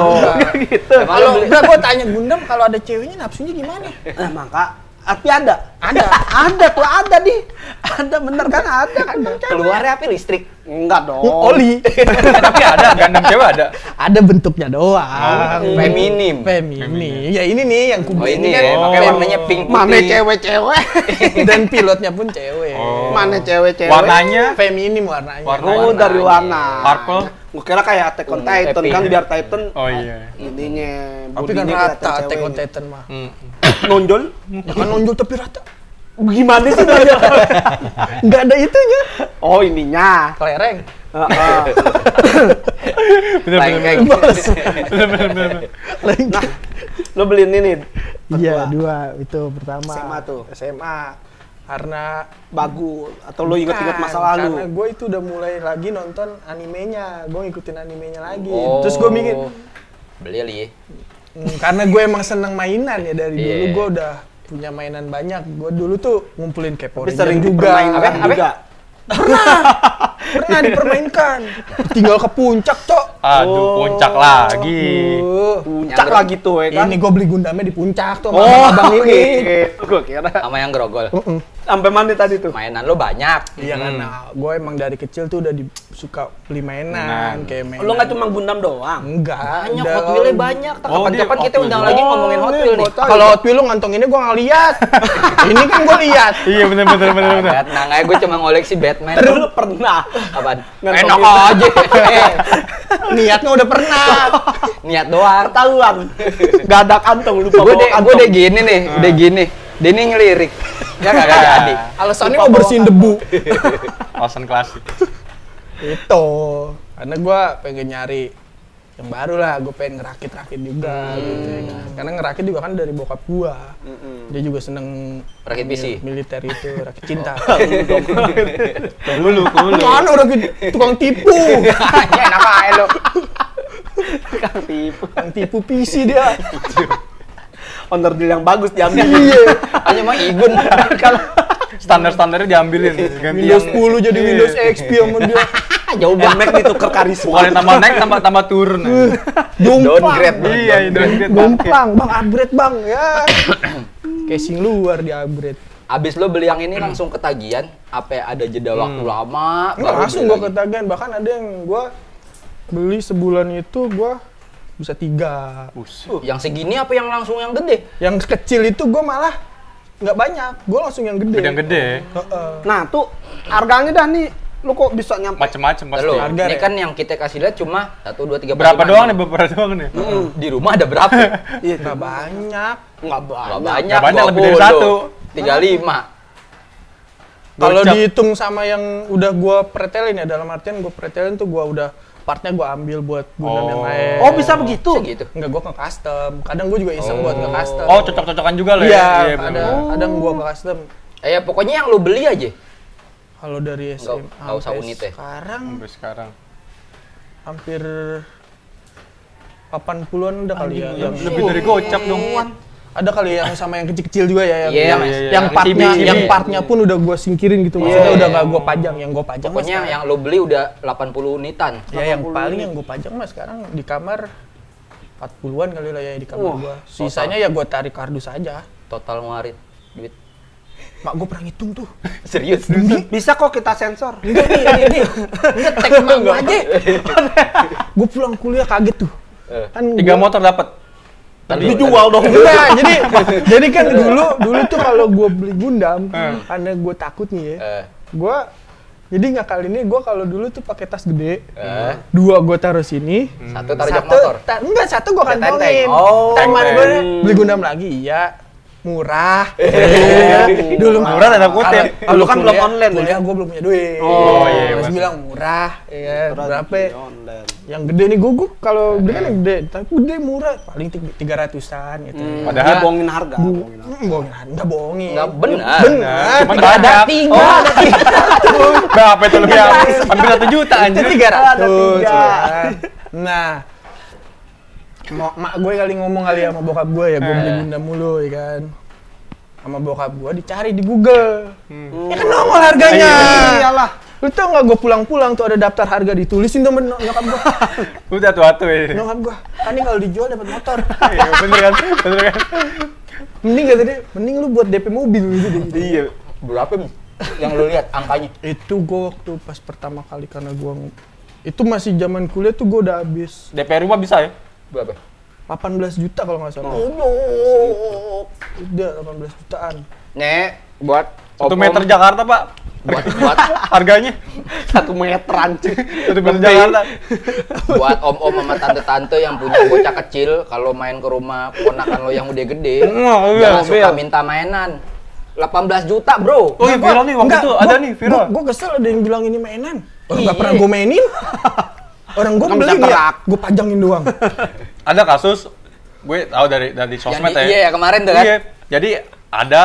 Gitu.
Emang
Kalau
lu beli-
enggak gue tanya Gundam kalau ada ceweknya nafsunya gimana?
Nah, maka tapi ada.
Ada.
Ada tuh, ada nih. Ada bener kan? Ada kan?
keluarnya apa listrik?
Enggak dong.
Oli.
Tapi ada Gundam cewek ada.
Ada bentuknya doang.
Feminim.
Feminim. Ya ini nih yang
Oh
kubu
ini
kan.
ya, makanya warnanya pink putih.
Mana cewek-cewek?
Dan pilotnya pun cewek.
Oh.
Mana cewek-cewek?
Warnanya
Feminim warnanya.
Oh, dari warna.
purple.
Gue kira kayak Attack on Titan
pink.
kan biar Titan
Oh iya.
ininya
Tapi kan
bodinya
rata
kelihatan
Attack on
cewek.
Titan mah.
Nonjol?
Ya kan nonjol tapi rata.
Gimana sih nonjol?
Enggak ada itunya.
Oh, ininya.
Kelereng.
Heeh.
Lengkeng.
Nah, lo beliin ini
Iya, dua itu pertama.
SMA tuh.
SMA. Karena
bagus atau lo inget-inget
Bukan,
masa lalu?
Karena gue itu udah mulai lagi nonton animenya. Gue ngikutin animenya lagi.
Oh.
Terus gue mikir,
Beli li.
karena gue emang seneng mainan ya dari dulu
Iya.
gue udah punya mainan banyak. Gue dulu tuh ngumpulin kayak Power
Tapi
Ranger
sering
juga.
dipermainkan juga.
Pernah dipermainkan. Tinggal ke puncak, Cok.
Aduh, puncak lagi.
Puncak lagi tuh ya kan.
Ini gue beli Gundamnya di puncak tuh
Oh,
sama abang ini.
itu gue kira.
Sama yang grogol.
Sampai mana tadi tuh?
Mainan lo banyak.
Iya kan, gue emang dari kecil tuh udah suka beli mainan, kayak mainan.
Lu nggak cuma Gundam doang?
Enggak,
Banyak,
udah
Hot Wheels-nya banyak.
Oh,
Kapan-kapan
dia
kita
Hot
undang
Wheels.
lagi ngomongin Hot Wheels nih.
Kalau Hot Wheels lu ngantonginnya gue nggak lihat. Ini kan gue lihat.
Iya bener.
Tenang aja, gue cuma ngoleksi Batman.
Terus lu pernah?
Apaan?
Ngantongin.
Enak aja.
Niatnya udah pernah.
Niat doang.
Ketahuan. Gak ada kantong, lupa
Gue
bawa kantong.
udah gini nih, udah gini. Dia nih ngelirik. Ya kagak jadi.
Alasannya mau bersihin debu.
Alasan klasik.
Itu. Karena gue pengen nyari yang baru lah, gue pengen ngerakit-rakit juga gitu ya kan. Karena ngerakit juga kan dari bokap gue. Dia juga seneng
Rakit PC.
militer itu, rakit cinta.
Lu.
Mana rakit tukang tipu?
Ya enak aja lo.
Kang tipu.
Tukang tipu PC dia.
Owner deal yang bagus diambil.
Iya.
Hanya mah Igun.
Kalau
Standar-standarnya diambilin. Ganti
Windows
yang
10 jadi Windows XP sama dia.
Jauh banget.
Mac ditukar karisma.
bukan tambah naik tambah turun.
Downgrade.
Iya, downgrade.
Gomplang, bang upgrade bang ya. Casing luar di upgrade.
Abis lo beli yang ini langsung ketagihan? Apa ada jeda waktu lama?
Nggak,
baru
langsung
beli
gue
lagi?
ketagihan, bahkan ada yang gue beli sebulan itu gue bisa 3.
Yang segini apa yang langsung yang gede?
Yang kecil itu gue malah nggak banyak, gue langsung yang gede.
Yang gede.
Heeh.
Nah tuh harganya dah nih, lu kok bisa nyampe?
Macem-macem pasti.
Lo,
Harga
ini
ya?
kan yang kita kasih lihat cuma 1, 2, 3, 4,
Berapa
5,
doang
6.
nih? Beberapa doang nih.
Di rumah ada berapa?
Iya,
Nggak banyak.
nggak
Nggak
banyak.
banyak,
Nggak banyak, lebih dari
20, 35.
Kalau
Gocap.
dihitung sama yang udah gue pretelin ya, dalam artian gue pretelin tuh gue udah partnya gue ambil buat Gundam yang lain.
Oh bisa begitu?
Segitu.
Enggak, gue nge-custom. Kadang gue juga iseng buat nge-custom.
Oh, cocok-cocokan juga lo
Iya,
ya?
kadang gue nge-custom.
Ya pokoknya yang lo beli aja.
Kalau dari SMA
Nggak usah
sampai
unit ya?
sekarang
Sampai sekarang.
hampir 80-an udah kali ya. Yang
Lebih dari gocap dong.
ada kali yang sama yang kecil-kecil juga ya, yang
Iya,
yang,
Mas.
yang
Yang
partnya
cibi-cibi.
yang partnya pun udah gue singkirin gitu, maksudnya udah gak gue pajang. Yang gue pajang
Pokoknya
mas,
yang lo beli udah 80 unitan.
ya yang paling yang gue pajang mas sekarang di kamar 40-an kali lah ya di kamar gue. Sisanya ya gue tarik kardus aja.
Total ngeluarin duit.
Mak gue pernah ngitung tuh.
Serius?
Bisa kok kita sensor.
Enggak nih. Enggak tag emak gue aja. Gue pulang kuliah kaget tuh. Kan
3
gua-
motor dapat.
Dijual dong.
Enggak, jadi kan dulu tuh kalau gue beli Gundam, karena gue takut nih ya, gue jadi ngakalinnya gue kalau dulu tuh pakai tas gede, 2 gue taruh sini,
Satu taruh jok motor.
enggak, 1 gue
Tenteng.
kantongin.
Oh,
Teman gue
tenteng.
beli Gundam lagi, iya. Murah. Dulu
Murah tanda kutip.
Lu kan belum online,
kuliah
ya?
gue belum punya duit.
Oh, iya,
Terus
masih.
bilang murah, ya berapa?
Online.
Yang gede nih gue kalau gede kan yang gede, tapi gede murah, paling 300-an gitu.
Padahal
Dia bohongin harga.
Bohongin, enggak bohongin.
Nggak benar.
Benar.
Cuman
Ada
banyak.
3.
Berapa itu lebih hampir 1 juta
Itu
anjir.
300.
Ada 3.
ya. Nah, mak gue kali ngomong kali sama bokap gue ya, gue beli Gundam mulu ya kan. Sama bokap gue dicari di Google. Ya kan nongol harganya.
Iyalah.
Lu tau nggak gue pulang-pulang tuh ada daftar harga ditulisin tuh sama nyokap gue.
Udah tua-tua ya.
Nyokap gue, kan ini kalau dijual dapat motor.
Iya, bener kan? Bener kan?
Mending kata dia, mending lu buat DP mobil gitu.
Iya.
Berapa nih yang lo lihat angkanya?
Itu gue waktu pas pertama kali karena gue itu masih zaman kuliah tuh gue udah habis
DP rumah bisa ya?
Berapa?
18 juta kalau nggak salah. Udah 18 jutaan.
Nek, buat
1 meter Jakarta, Pak.
buat
Harganya
1 meteran cuy.
1 meter Jakarta.
buat om-om sama tante-tante yang punya bocah kecil kalau main ke rumah ponakan lo yang udah gede,
Oh, iya,
jangan suka minta mainan. 18 juta, Bro.
Oh iya, viral nih waktu itu. Ada nih viral.
Gue kesel ada yang bilang ini mainan. Gak pernah gue mainin. Orang gue
Kan
beli
bisa
ya,
kerak.
gue pajangin doang.
Ada kasus gue tahu dari
Yang
sosmed
di,
ya.
iya ya kemarin tuh kan.
Iya. Jadi ada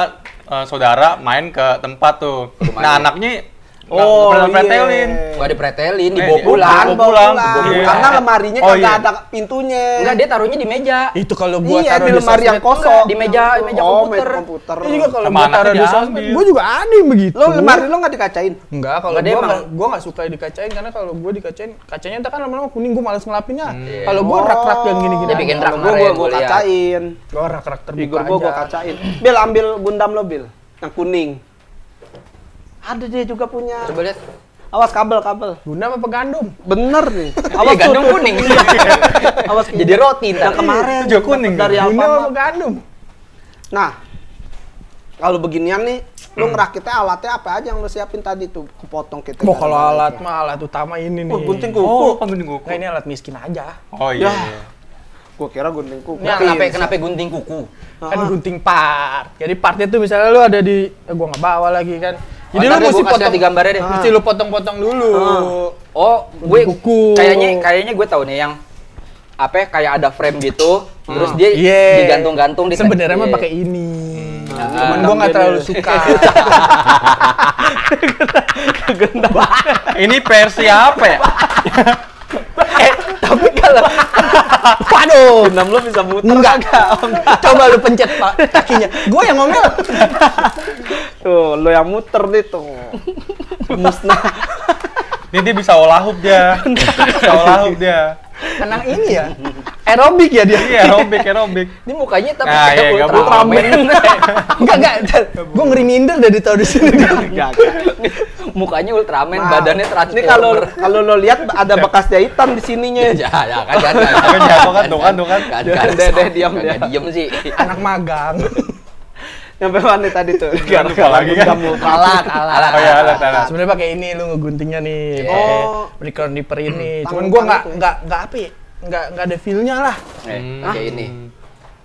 saudara main ke tempat tuh. Nah, anaknya
Oh,
Nggak pretelin.
Gak dipretelin,
Eh,
dibawa
di-
pulang.
dibawa pulang.
Iya.
Iya.
Karena lemarinya
Oh,
kagak
iya.
ada pintunya.
Enggak, dia taruhnya di meja.
Itu kalau gua
Iya,
taruh
di lemari yang
sosmed,
kosong.
Di meja
Oh,
komputer.
meja komputer.
Itu juga kalau
Sama
gua
anaknya
taruh di
diambil.
sosmed, gua juga ada yang begitu.
Lo lemari lo nggak dikacain?
Enggak, kalau
Enggak, dia
gua nggak suka dikacain karena kalau gua dikacain, kacanya entar kan lama-lama kuning, gua males ngelapinnya.
Iya.
Kalau gua rak-rak yang gini-gini.
Dia bikin
aja.
rak
Kalau
kemarin,
gua
gua lihat.
kacain.
Gua rak-rak terbuka
Figur
aja.
gua kacain. Bil ambil Gundam lo, Bil. Yang kuning. Ada dia juga punya.
Coba lihat.
Awas kabel.
Gundam apa gandum?
Bener nih.
Iya, gandum
tuh.
kuning.
Awas
Jadi roti ntar.
yang kemarin
Itu juga kuning.
dari
Gundam apa
Alfamart.
gandum?
Nah, kalau beginian nih, lu ngerakitnya alatnya apa aja yang lu siapin tadi tuh? Kepotong kita.
Wah, kalau alat mah alat utama ini nih.
Oh, gunting kuku.
Oh, apa gunting kuku?
Nah, ini alat miskin aja.
Oh iya.
Ya. Gua kira gunting kuku.
Nah, kenapa gunting kuku?
Kan gunting part. Jadi partnya tuh misalnya lu ada di gua nggak bawa lagi kan. Jadi
Ntar
lu
deh,
mesti
gua kasih lihat di gambarnya deh.
Mesti lu potong-potong dulu.
Oh, gue
Kuku.
kayaknya gue tahu nih yang apa ya, kayak ada frame gitu, terus dia
Iya.
digantung-gantung di
Sebenarnya mah
Iya.
pakai ini.
Nah,
Cuman gua nggak terlalu suka.
Ini versi apa ya?
Tapi kalau waduh,
Gundam lu bisa muter
enggak.
kagak?
Coba lu pencet Pak kakinya. Gua yang ngomel.
Tuh, lo yang muter nih tuh. Musnah.
Ini dia bisa olah hub dia. Bisa olah hub dia.
Kenang ini ya. Aerobik ya dia.
Iya, aerobik.
Ini mukanya tapi
Nah,
kayak
iya,
Ultraman.
Enggak. Gua ngeri minder dari tahu di sini.
Mukanya Ultraman,
Nah,
badannya Transformer.
Ini kalau lo lihat ada bekas jahitan di sininya.
ya kan.
Kan jatuh kan, tuh kan.
Kan,
Deh, diam dia.
diem sih.
Anak magang.
Nyampe mana tadi tuh?
Lupa lagi kan.
Alat.
Oh iya, alat.
Sebenarnya pakai ini lu ngeguntingnya nih,
Iya.
pakai
Oh.
Recon Dipper ini. Cuman
Tangan
gua
tangan tuh ya.
nggak apa ya? Nggak ada feel-nya lah.
Kayak ini.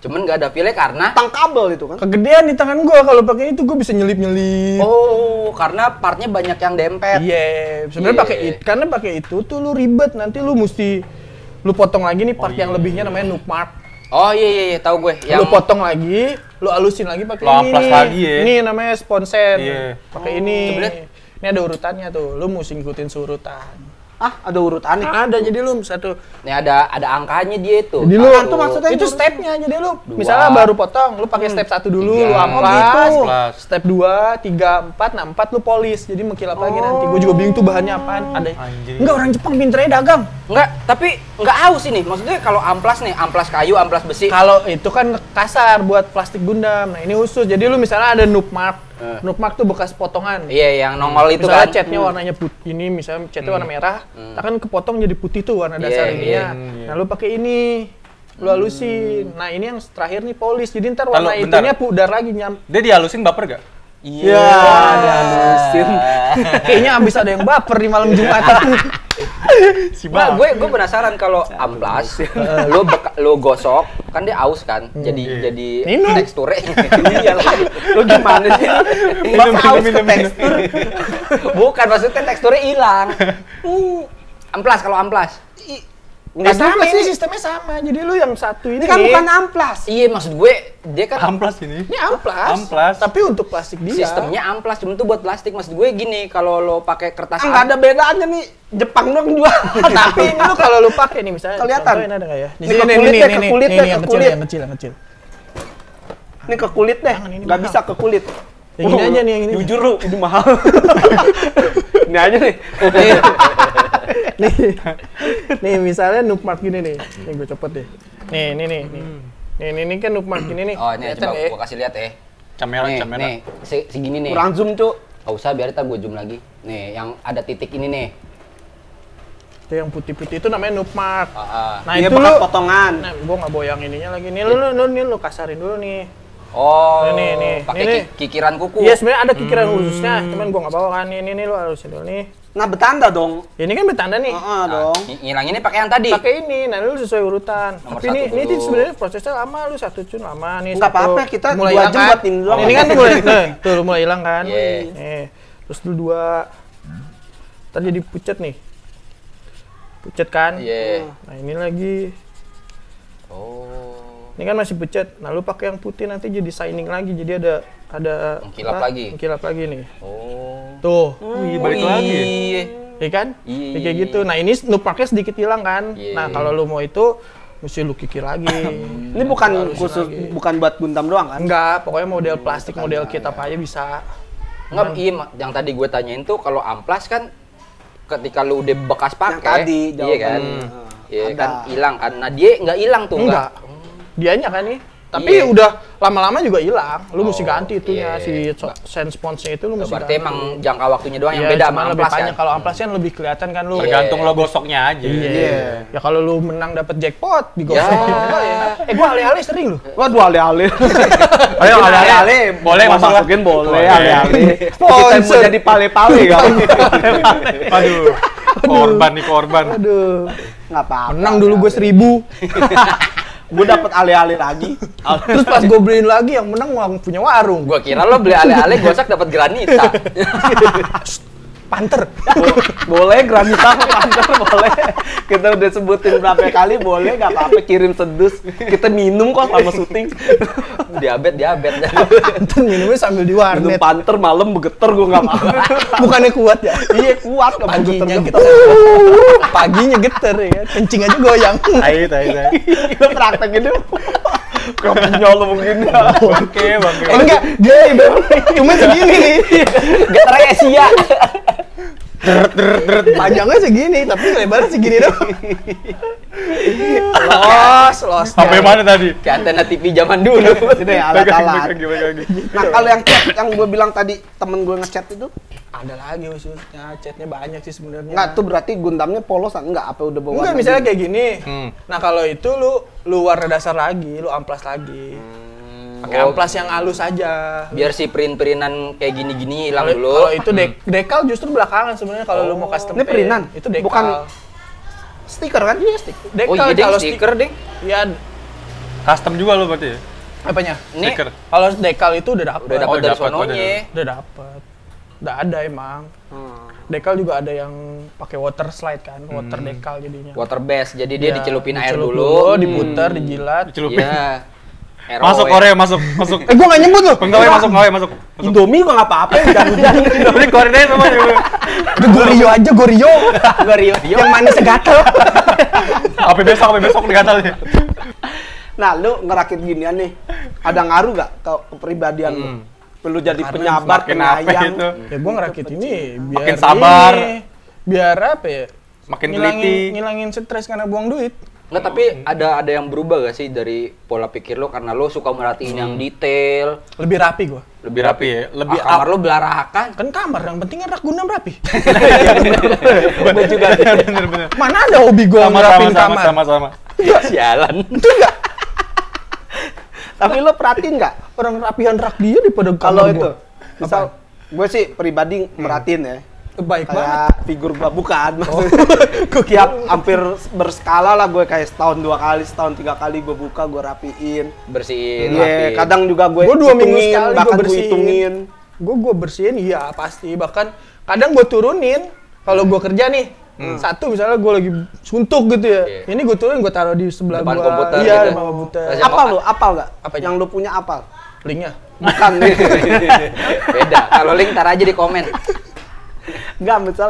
Cuman nggak ada feel karena
Tang kabel itu kan.
Kegedean di tangan gua kalau pakai itu gua bisa nyelip-nyelip.
oh, karena partnya banyak yang dempet.
Iya, sebenarnya
Iya.
pakai itu karena pakai itu tuh lu ribet, nanti lu mesti lu potong lagi nih part yang lebihnya namanya noob mark.
Oh iya, tahu gue.
Lu potong lagi, lu alusin lagi pakai
Lu
ini.
amplas lagi ya.
Ini namanya sponsen.
Iya.
Pakai ini.
Coba lihat.
Ini ada urutannya tuh, lu mesti ngikutin surutan.
Ah, ada urutannya.
Ada jadi lu satu.
Nih ada angkanya dia itu.
Jadi lu
Apaan tuh maksudnya?
itu stepnya jadi lu misalnya baru potong, lu pakai step 1 dulu, lu
Tiga.
amplas.
Oh, gitu.
Step 2, 3, 4, nah 4 lu polis. Jadi mengkilap lagi nanti. Gue juga bingung tuh bahannya apaan. Ada.
Anjing.
Enggak, orang Jepang pinternya dagang.
Enggak, tapi enggak aus ini. Maksudnya kalau amplas nih, amplas kayu, amplas besi.
Kalau itu kan kasar buat plastik Gundam. Nah, ini khusus. Jadi lu misalnya ada noob mark. Noob mark tuh bekas potongan.
Iya, yang nongol itu
Misalnya
kan.
catnya warnanya putih, ini misalnya catnya warna merah, kan kepotong jadi putih tuh warna dasar
Iya,
ininya.
iya.
Nah lu pakai ini, lu halusin. Nah ini yang terakhir nih polis, jadi ntar warna
Lalu, bentar.
itunya pudar lagi
Dia dihalusin baper gak?
Iya, dihalusin. Kayaknya abis ada yang baper di malam Jumat.
Nah, gue penasaran kalau amplas lo gosok kan dia aus kan. Jadi
Minum.
teksturnya.
Iya lah. Lu gimana sih? Masa haus ke tekstur?
Bukan maksudnya teksturnya hilang. Amplas kalau amplas.
Nggak sama
juga
ini
sih.
sistemnya sama. Jadi lu yang satu
Ini
ini,
kan bukan amplas.
Iya, maksud gue dia kan
Amplas ini.
ini amplas.
Amplas.
Tapi untuk plastik dia.
sistemnya amplas, cuma itu buat plastik. Maksud gue gini, kalau lo pakai kertas
Enggak ada bedanya nih. Jepang dong jual.
Tapi ini lu kalau lu pakai nih misalnya.
Kelihatan.
contohin ada nggak ya? Di
Ini
sini
ke
nih,
kulit
nih,
deh,
nih,
ke
nih,
kulit
nih,
deh,
yang
ke
kecil,
kulit.
yang kecil.
Ini ke kulit deh.
ini
Enggak
mahal.
bisa ke kulit.
Yang ini aja nih, yang ini.
Jujur lu, ini mahal. Ini aja nih.
Nih misalnya noob mark gini nih. Nih gue copot deh. Nih. Nih kan noob mark gini nih.
Oh, ini
Kelihatan
coba
nggak ya?
gue kasih lihat ya.
Camera.
Nih, segini nih.
Kurang zoom, Cuk.
Nggak usah, biar kita gue zoom lagi. Nih, yang ada titik ini nih.
Itu yang putih-putih itu namanya noob mark. Nah
Dia
itu
bekas
lu.
potongan.
Nah, gua nggak boyang ininya lagi. Nih lu kasarin dulu nih.
Oh,
Nih.
pakai
Ini.
kikiran kuku.
Iya sebenarnya ada kikiran khususnya, cuman gua nggak bawa kan. Ini lu halusin dulu nih.
Nah, bertanda dong.
Ini kan bertanda nih.
Heeh,
Nah,
dong.
ngilanginnya pakai yang tadi.
Pakai ini, nah lu sesuai urutan.
Nomor
Tapi
satu
ini
dulu.
sebenarnya prosesnya lama, lu satu cun lama nih.
Nggak
satu.
apa-apa, kita
mulai
2
hilang
jam
kan?
buat ini doang.
Ini kan tuh mulai, tuh lu mulai hilang kan?
Iya.
Nih, terus lu 2. Ntar jadi pucet nih. Pucet kan?
Iya.
Nah ini lagi.
Oh.
Ini kan masih pucet. Nah lu pakai yang putih nanti jadi shining lagi. Jadi ada ada
Mengkilap
apa?
lagi.
Mengkilap lagi nih.
Oh.
Tuh,
Wih, balik lagi.
Iya.
ya kan?
Iya.
Kayak gitu. Nah, ini snoop marknya sedikit hilang kan.
Iya.
Nah, kalau lu mau itu mesti lu kikir lagi.
Ini bukan
Halusin
khusus,
lagi.
bukan buat Gundam doang kan?
Enggak, pokoknya model plastik, model kit apa aja bisa.
Enggak, iya, yang tadi gue tanyain tuh kalau amplas kan ketika lu udah bekas pakai,
Yang tadi
iya kan,
jawabannya.
iya
Ada.
kan hilang kan. Nah dia nggak hilang tuh,
Enggak. Dianya kan nih. Tapi
Iya.
udah lama-lama juga hilang. Lu mesti ganti itunya
iya.
si sense sponsnya itu lu mesti
Berarti
ganti.
emang jangka waktunya doang yang
Iya,
beda
cuma
sama
lebih
amplas
panjang.
kan.
Kalau amplas kan lebih kelihatan kan lu.
Tergantung lo gosoknya aja.
Iya. Ya kalau lu menang dapat jackpot digosok
Ya.
enggak ya. Gua alih-alih sering lu.
Waduh, ale-ale.
Ayo,
Kita
ale-ale.
ale-ale.
Boleh
Mau
masuk lah.
masukin boleh,
Boleh.
ale-ale. Kita
Sponsor.
mau jadi pale-pale kan?
Aduh. Korban nih, korban.
Aduh.
Nggak apa-apa.
Menang dulu gue 1000.
Gue dapet ale-ale lagi.
Terus pas gue beliin lagi yang menang uang punya warung.
Gua kira lo beli ale-ale gosok dapat granita.
Panter.
Boleh, granita sama panter boleh. Kita udah sebutin berapa kali, boleh, nggak apa-apa, kirim sedus. Kita minum kok sama syuting.
Diabet.
Panter minumnya sambil di
Minum
warnet.
panter malam begeter, gue nggak apa-apa.
Bukannya kuat ya?
Iya, kuat, nggak
Paginya
begeter-geter.
geter. Paginya geter ya kan. Kencing aja goyang.
Tai.
Lo praktek itu. Kayak penyol lo mungkin.
Oke, bangke.
Enggak, dia Bang. Cuma segini nih.
Getar Asia.
Panjangnya segini, tapi lebarnya segini dong. Los.
Sampai mana tadi?
Kayak antena TV zaman dulu.
Ini alat-alat.
Balik lagi.
Nah, kalau yang chat, yang gue bilang tadi, temen gue ngechat itu,
Ada lagi khususnya, chatnya banyak sih sebenarnya.
nggak tuh berarti Gundamnya polosan? Nggak, apa udah bawa
Enggak,
warna
misalnya
gitu?
kayak gini.
Hmm.
Nah, kalau itu lu warna dasar lagi, lu amplas lagi. Pakai amplas yang halus aja.
Biar si print-printan kayak gini-gini hilang
Kalau
dulu.
kalau itu dekal justru belakangan sebenarnya kalau lu mau custom
Ini
paint.
printan?
Itu dekal.
Bukan stiker kan? Iya, stiker.
Dekal
Oh iya, Ding,
kalau
stiker, Ding.
Iya,
Custom juga lo berarti ya?
apanya?
Ini
Stiker.
Kalau dekal itu udah dapet.
udah dapat
Oh,
dari
dapat,
sononya.
Udah dapet. Udah ada emang. Dekal juga ada yang pakai water slide kan, water dekal jadinya.
Water base. Jadi dia
Ya,
dicelupin air
dicelup
dulu.
diputer, dijilat.
Dicelupin.
Iya.
Masuk Korea, masuk.
Gua nggak nyebut loh.
Penggawe masuk.
Indomie kok nggak apa-apa, jangan
Ini Korea aja sama juga.
Udah Gorio aja, Gorio. Yang manisnya gatel.
Sampai besok digatalnya.
Nah, lu ngerakit ginian nih, ada ngaruh gak ke kepribadian lu? Perlu jadi
Karena
penyabar,
Makin apa
penyayang.
itu?
Ya gua ngerakit ini biar
Makin sabar.
Biar apa ya?
Makin teliti.
Ngilangin stres karena buang duit.
Enggak, tapi ada yang berubah gak sih dari pola pikir lo karena lo suka merhatiin yang detail,
Lebih rapi gua.
Lebih rapi ya. Lebih
kamar lo belarakan.
Kan kamar, yang penting kan rak Gundam rapi.
bener juga. Bener.
Mana ada hobi gua ngerapin kamar?
Sama.
Sialan.
Itu enggak.
Tapi lo perhatiin nggak?
Orang rapihan rak dia daripada
Kalau
kamar
itu,
gua.
misal gue sih pribadi merhatiin ya.
Baik banget.
Kayak figur gua bukan, tiap hampir berskala lah gue kayak setahun 2 kali, setahun 3 kali gue buka, gue rapiin.
Bersihin,
Iya,
rapiin.
kadang juga gue
Gua 2 minggu
hitungin,
sekali
bahkan
gua
gue
bersihin.
hitungin.
Gua bersihin iya pasti. Bahkan kadang gua turunin kalau gua kerja nih. Satu misalnya gua lagi suntuk gitu ya.
Iya.
Ini gua turunin gua taruh di sebelah
Depan
gua.
komputer
Iya,
gitu.
depan komputer.
Terus
Apal lo, apal nggak?
Apanya?
Yang lo punya apal?
Linknya.
Bukan nih.
Beda. Kalau link tar aja di komen.
Enggak, misal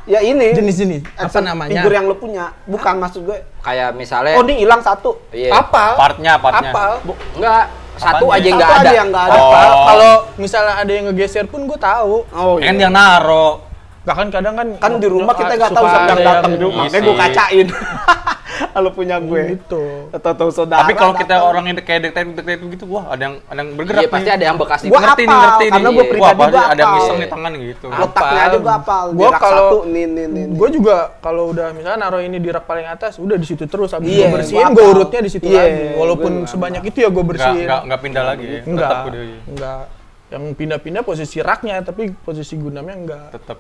ya ini.
Jenis apa namanya?
Figur yang lo punya. Bukan, maksud gue.
Kayak misalnya
Oh, ini hilang satu.
iya.
Apal.
Partnya.
Apal.
Enggak, satu
Apanya?
aja yang
Satu
enggak
aja
ada.
yang nggak ada.
Apal.
Oh.
Kalau misalnya ada yang ngegeser pun gua tahu.
Oh,
Kan yang naro.
Bahkan kadang
Kan di rumah kita nggak tahu
suka
siapa yang
ada
datang di rumah.
Iya
Makanya gue
sih.
kacain. Kalau punya gue.
Gitu.
Atau saudara.
Tapi kalau kita
datang.
orang yang kayak detektif gitu, wah ada yang bergerak
Iya, pasti ada yang bekas di
Gua
ngerti nih,
apal,
ngerti
karena
nih.
gua
Wah,
pribadi
pasti
gua
ada yang
apal.
iseng di tangan gitu.
Letaknya aja gue apal.
Gua
Di rak
kalau
satu, nih.
Gue juga kalau udah misalnya naruh ini di rak paling atas, udah di situ terus. Habis
Iya,
gua bersihin,
gua
gue
apal.
urutnya di situ
Iya,
lagi. Walaupun
gua
sebanyak itu ya gue bersihin.
Enggak pindah lagi ya.
Enggak,
Tetap udah.
enggak. Yang pindah-pindah posisi raknya, tapi posisi Gundamnya enggak.
Tetap.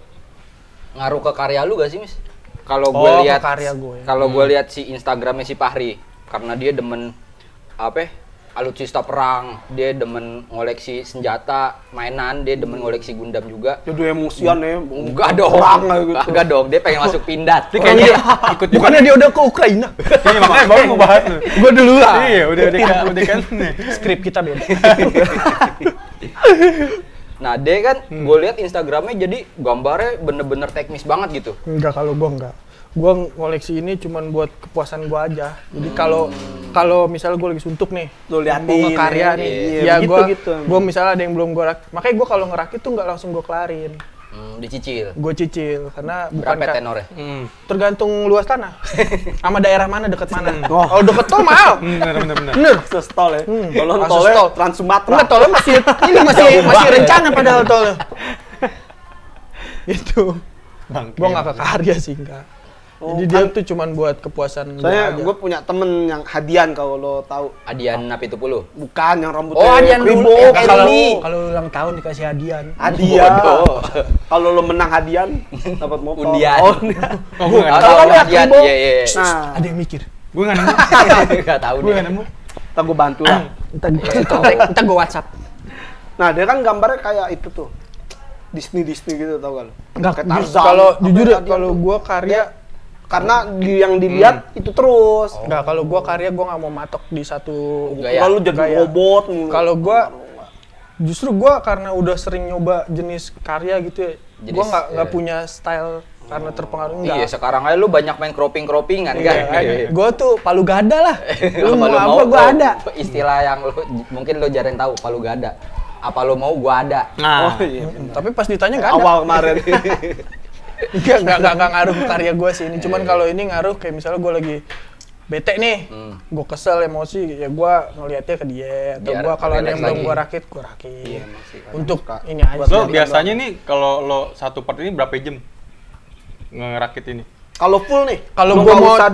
ngaruh ke karya lu gak sih, Mis? Kalau
Oh,
gue lihat
ke karya gue.
Kalau gue lihat si Instagramnya si Fahri, karena dia demen apa? Alutsista perang, dia demen ngoleksi senjata, mainan, dia demen ngoleksi Gundam juga.
Jadi emosian ya.
Enggak dong.
Perang kayak gitu.
Enggak dong, dia pengen masuk pindad.
Tapi kayaknya dia ikut juga.
Bukannya dia udah ke Ukraina?
Iya, makanya baru mau bahas tuh.
Gue dulu lah.
Iya, udah kan nih.
Skrip kita beda.
Nah, dia kan gue lihat Instagramnya jadi gambarnya bener-bener teknis banget gitu.
Enggak, kalau gua enggak. Gua ngoleksi ini cuman buat kepuasan gua aja. Jadi kalau misalnya gua lagi suntuk nih,
Lu liatin,
mau ngekarya
ya.
nih,
Iya,
ya
gitu.
gua misalnya ada yang belum gua rakit. Makanya gua kalau ngerakit tuh nggak langsung gua kelarin.
Dicicil.
Gua cicil karena bukan
Berapa tenornya?
tergantung luas tanah. Sama daerah mana deket mana.
Oh.
Kalau deket tol mahal.
Bener.
Bener.
Akses tol ya. Kalau
Akses
tolnya
tol.
Trans Sumatera.
Enggak, tolnya masih rencana padahal tolnya. Itu.
Bangke.
Gua nggak ke karya sih, enggak. Jadi dia tuh cuman buat kepuasan gua
Soalnya
aja.
gue punya temen yang Hadian kalau lo tahu.
Adian Napi Tupulu.
Bukan yang rambutnya
Oh, Hadian dulu.
kribo,
Kalau
Erni.
kalau ulang tahun dikasih hadiah.
Hadiah.
Bodoh.
Kalau lo menang Hadian dapat motor.
Undian.
Oh, undian.
Oh, gue nggak
Ah,
nemu.
Kalau lihat
Adian,
Kribo.
iya.
Nah,
Ada yang mikir.
Gue nggak nemu.
Enggak tahu
Gue
deh.
nggak nemu.
ntar gue bantu lah.
Entar gua WhatsApp.
Nah, dia kan gambarnya kayak itu tuh. Disney gitu tau gak lo?
Enggak,
Kayak Tarzan.
kalau
Apa
jujur ya,
Hadian
kalau
tuh.
gua karya
Karena yang dilihat itu terus.
enggak, kalau gua karya gua nggak mau matok di satu
Gaya.
Lalu jadi
Gaya.
robot mulu.
Kalau gua justru gua karena udah sering nyoba jenis karya gitu ya,
Jenis,
gua nggak
iya.
punya style karena terpengaruh
Iya,
enggak.
sekarang aja lu banyak main croppingan kan.
Gua tuh palu gada lah. Lu mau
Apa
apa gua ada.
Istilah yang lu, mungkin lu jarang tahu, palu gada. Apa lu mau gua ada.
Nah,
Oh iya.
Tapi pas ditanya nggak ada.
Awal kemarin.
Enggak ngaruh ke karya gue sih ini. Cuman kalau ini ngaruh kayak misalnya gue lagi bete nih, gue kesel emosi, ya gue ngeliatnya ke dia. Atau
Biar
gue kalau ada
relax
yang belum
lagi.
gue rakit, gue rakit.
Iya, masih kadang
Untuk
suka.
ini aja.
lo biasanya nih kalau lo satu part ini berapa jam ngerakit ini?
Kalau full nih,
Kalau
lo
gua
nggak
mau-
usah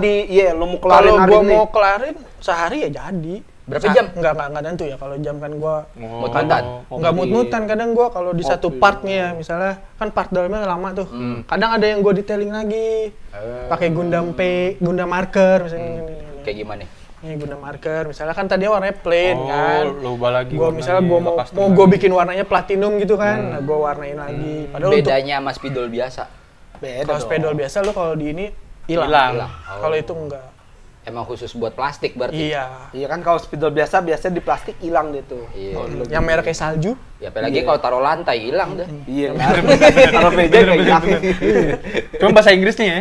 lo mau kelarin
Kalau
hari
gue
ini.
mau kelarin sehari ya jadi.
Berapa jam?
Enggak tentu ya. Kalau jam kan gue
Mut-mutan.
nggak mut-mutan. Kadang gue kalau di satu part nih ya, misalnya kan part dalamnya lama tuh. Kadang ada yang gue detailing lagi, pakai Gundam Gundam marker misalnya.
Kayak gimana?
Ini Gundam marker, misalnya kan tadinya warnanya plain kan.
lo ubah lagi
Gua misalnya gua mau gua bikin warnanya platinum gitu kan, nah gua warnain lagi. Padahal untuk
Bedanya sama spidol biasa.
Beda
kalau
dong.
spedol biasa lo kalau di ini hilang.
Hilang.
Kalau itu enggak.
Emang khusus buat plastik berarti.
Iya.
Iya kan kalau spidol biasanya di plastik hilang deh tuh.
Iya.
Yang merah kayak salju.
Ya apalagi kalau taruh lantai hilang dah.
Iya kan. Kalau meja kayak hilang.
Cuma bahasa Inggrisnya ya,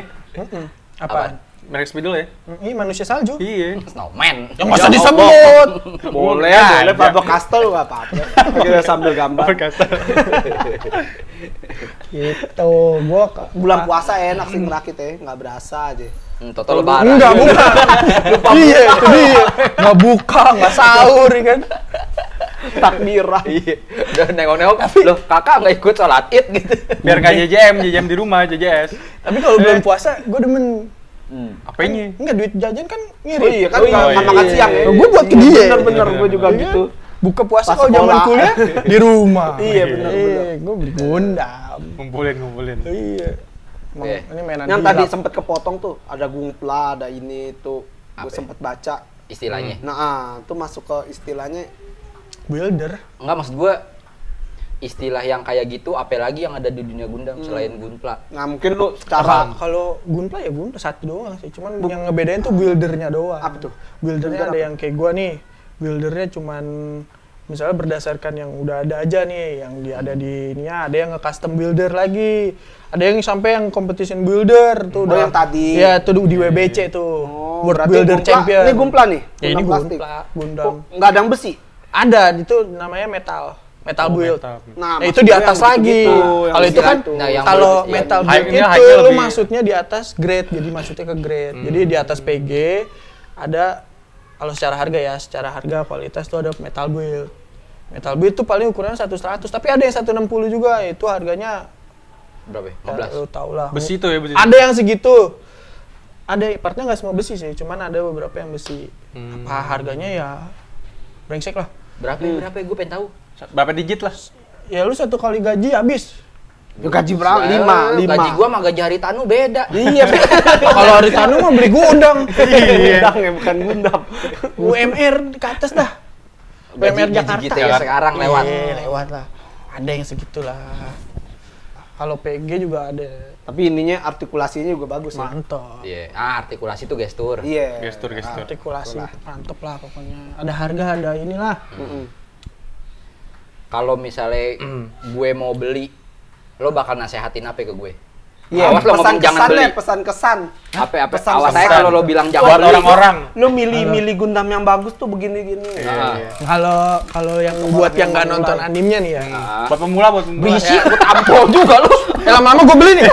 Apaan?
merek spidol ya.
Ini manusia salju.
Iya.
Snowman.
Yang nggak usah disebut.
Boleh,
Ya,
boleh
ya.
Faber Castell nggak apa-apa. Kita sambil gambar.
Gitu. Gua
Bulan puasa enak sih ngerakit ya, nggak berasa aja.
Total lebaran.
enggak buka. Iya, itu dia. Nggak buka, nggak sahur ya kan.
Takbiran.
Iya. Udah nengok-nengok, loh kakak nggak ikut sholat id gitu.
Biar kayak JJM di rumah, JJS.
Tapi kalau bulan puasa gua demen.
Apanya?
Enggak, duit jajan kan ngirit.
Oh iya kan
Oh iya,
nggak makan
iya,
siang ya.
iya. Gua buat ke dia.
Bener-bener gue juga
Iya.
gitu.
Buka puasa
Pas
kalau zaman
sekolah.
kuliah di rumah.
Iya, bener-bener.
Gue beli Gundam.
Ngumpulin.
Iya. Emang
Oke.
ini mainan
Yang
hilap.
tadi sempet kepotong tuh, ada Gungpla, ada ini tuh. Gue
Apa ya?
sempet baca.
Istilahnya.
Nah, itu masuk ke istilahnya
builder.
Enggak, maksud gua istilah yang kayak gitu apalagi yang ada di dunia Gundam selain Gunpla.
Nah, mungkin lu secara
Kalau Gunpla ya Gunpla satu doang sih. Cuman yang ngebedain tuh buildernya doang.
Apa tuh?
Buildernya
Builder
ada
apa?
yang kayak gua nih. Buildernya cuman misalnya berdasarkan yang udah ada aja nih, yang ada di ininya, ada yang nge-custom builder lagi. Ada yang sampai yang competition builder tuh
Oh, yang tadi.
Iya, tuh di WBC tuh. World
berarti
Builder
Gungpla-
Champion.
Ini Gungpla nih.
Ya ini
plastik.
Gundam.
Kok
Gundam.
nggak ada yang besi?
Ada, itu namanya metal build.
metal.
Nah,
Nah, itu di
maksudnya
atas
yang
lagi.
begitu-gitu, yang
Kalau itu kan
begitu.
Nah, yang
kalau
build-
metal
yang-
build
High-nya
itu
high-nya
lu
lebih-
maksudnya di atas grade. Jadi maksudnya ke grade. Jadi di atas PG ada kalau secara harga ya, secara harga kualitas tuh ada metal build. Metal build tuh paling ukurannya 1/100, tapi ada yang 160 juga. Itu harganya
Berapa ya?
ya,
15.
lu tau lah.
Besi tuh ya, besi.
Ada yang segitu. Ada partnya nggak semua besi sih, cuman ada beberapa yang besi. Apa harganya ya brengsek lah.
Berapa ya? Gue pengen tahu.
Berapa digit lah?
Ya lu satu kali gaji habis.
Ya, gaji berapa?
Ya,
5.
Gaji gua sama gaji Haritanu beda.
Iya,
Kalau hari Tanu mah beli gudang.
Gundam ya, bukan Gundam.
UMR ke atas dah. UMR Jakarta.
Gitu ya sekarang lewat.
Iya, lewat lah. Ada yang segitulah. Kalau PG juga ada.
Tapi ininya artikulasinya juga bagus ya.
Mantap.
Iya. Artikulasi tuh gestur.
Iya.
Gestur.
Artikulasi mantep lah pokoknya. Ada harga, ada inilah.
kalau misalnya gue mau beli, lo bakal nasehatin apa ke gue?
Iya,
Awas lo ngomong jangan beli.
pesan kesan.
Apa?
Pesan
Awas
kesan.
saya kalau lo bilang jangan
Buat
beli.
orang-orang.
Lu milih Gundam yang bagus tuh begini-gini.
Kalau yang buat yang nggak nonton animenya nih ya.
Buat pemula.
Berisik, gue tampol juga lo.
Lama-lama gue beli nih.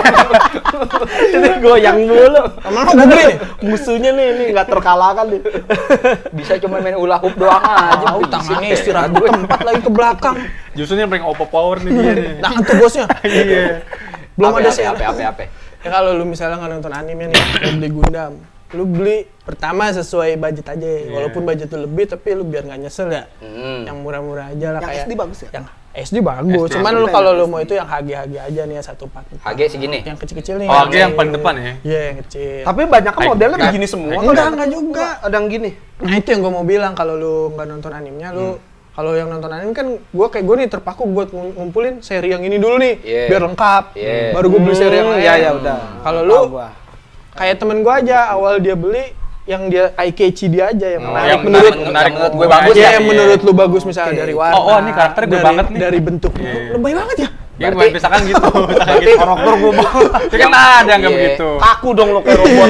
Ini goyang dulu.
Lama-lama gue beli nih.
Musuhnya nih nggak terkalahkan nih.
Bisa cuma main hula hoop doang aja.
Tahu tangannya istirahat di tempat lagi ke belakang.
Justru yang paling overpower nih dia nih.
Tangan tuh bosnya.
Iya.
Belum ada sih.
Apa?
Ya kalau lu misalnya nggak nonton anime nih, mau beli Gundam, lu beli pertama sesuai budget aja. Walaupun budget lu lebih, tapi lu biar nggak nyesel ya. Yang murah-murah aja lah
Yang
kayak.
SD bagus ya?
Yang SD bagus. Cuman lu kalau lu mau itu yang HG aja nih ya 144.
HG segini.
Yang kecil-kecil nih.
Oh, dia yang paling depan ya.
Iya, yang kecil.
Tapi banyak kan modelnya begini semua.
Enggak juga.
Ada yang gini.
Nah itu yang gue mau bilang, kalau lu nggak nonton animenya, lu kalau yang nonton anime kan gue nih terpaku buat ngumpulin seri yang ini dulu nih, biar lengkap. Baru gue beli seri yang lain.
Ya udah.
Kalau lu kayak temen gue aja, awal dia beli yang dia eye catchy dia aja yang menarik.
yang
menurut gue bagus
ya.
ya.
Yang menurut lu bagus misalnya dari warna.
Oh, ini karakter gue banget nih.
Dari bentuknya. Lebay banget ya.
Ya bukan misalkan gitu.
Karakter gue
Itu kan ada yang nggak begitu.
kaku dong lo kayak robot.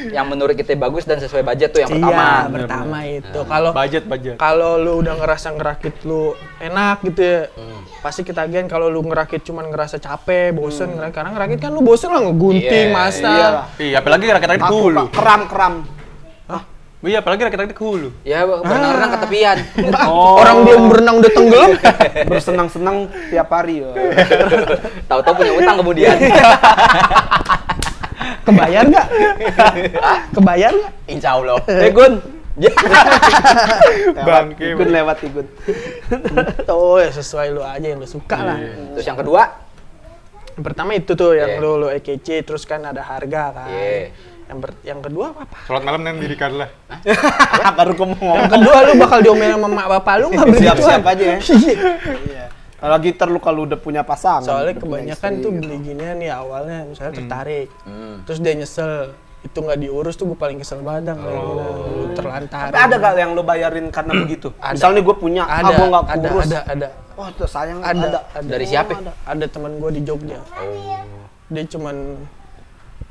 yang menurut kita bagus dan sesuai budget tuh yang
Iya,
pertama.
pertama itu. Kalau
Budget.
kalau lu udah ngerasa ngerakit lu enak gitu ya, pasti ketagihan. Kalau lu ngerakit cuman ngerasa capek, bosen, karena ngerakit kan lu bosen lah ngegunting, masak.
Iya, apalagi rakit-rakit ke hulu.
Keram.
Iya, apalagi rakit-rakit ke hulu.
Ya berenang-renang ke tepian.
Orang dia berenang udah tenggelam.
Bersenang-senang tiap hari.
Tahu-tahu punya utang kemudian.
Kebayar nggak? Kebayar nggak?
Insya Allah.
Gun.
Bangke.
Gun lewat Gun.
Tuh ya sesuai lu aja yang lu suka lah.
Terus yang kedua,
Yang pertama itu tuh yang lu EKC, terus kan ada harga kan. Yang kedua apa?
Sholat malam dan dirikan lah.
Baru gue mau ngomong.
Yang kedua lu bakal diomelin sama mak bapak lu nggak begitu?
Siap-siap aja ya.
Iya.
Kalau gitar lu kalau udah punya pasangan.
Soalnya
udah punya
kebanyakan
istri,
tuh
gitu.
beli ginian nih awalnya misalnya tertarik, terus dia nyesel, itu nggak diurus tuh gue paling kesel banget lu terlantar.
Tapi ada gak yang lu bayarin karena begitu?
Ada.
Misalnya gue punya,
Ada,
gue nggak
ada,
urus.
ada.
Oh, tuh sayang
Ada.
dari siapa?
Ada teman gue di Jogja. Dia cuman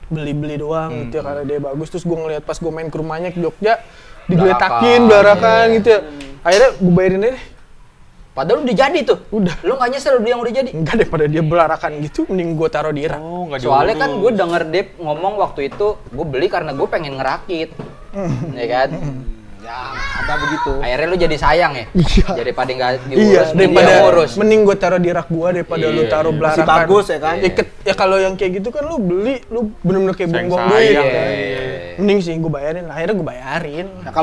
beli-beli doang gitu ya, karena dia bagus. Terus gue ngeliat pas gue main ke rumahnya ke Jogja, digeletakin, belarakan gitu ya. Akhirnya gue bayarin aja deh.
Padahal udah jadi tuh.
Udah.
Lu nggak nyesel beli yang udah jadi?
Enggak, daripada dia belarakan gitu, mending gue taruh di rak.
Oh, nggak
Soalnya
diurus.
kan gue denger Dep ngomong waktu itu, gue beli karena gue pengen ngerakit. Ya kan?
Ya, ada begitu.
Akhirnya lu jadi sayang ya?
Iya.
Daripada nggak
Iya,
diurus, mending
daripada
dia ngurus.
mending gue taruh di rak gue daripada lu taruh belarakan.
Masih bagus ya kan?
Ya kalau yang kayak gitu kan lu beli, lu bener-bener kayak buang-buang
Sayang-sayang.
duit.
Iya,
Kan?
iya.
Mending sih gue bayarin, akhirnya gue bayarin.
Nah,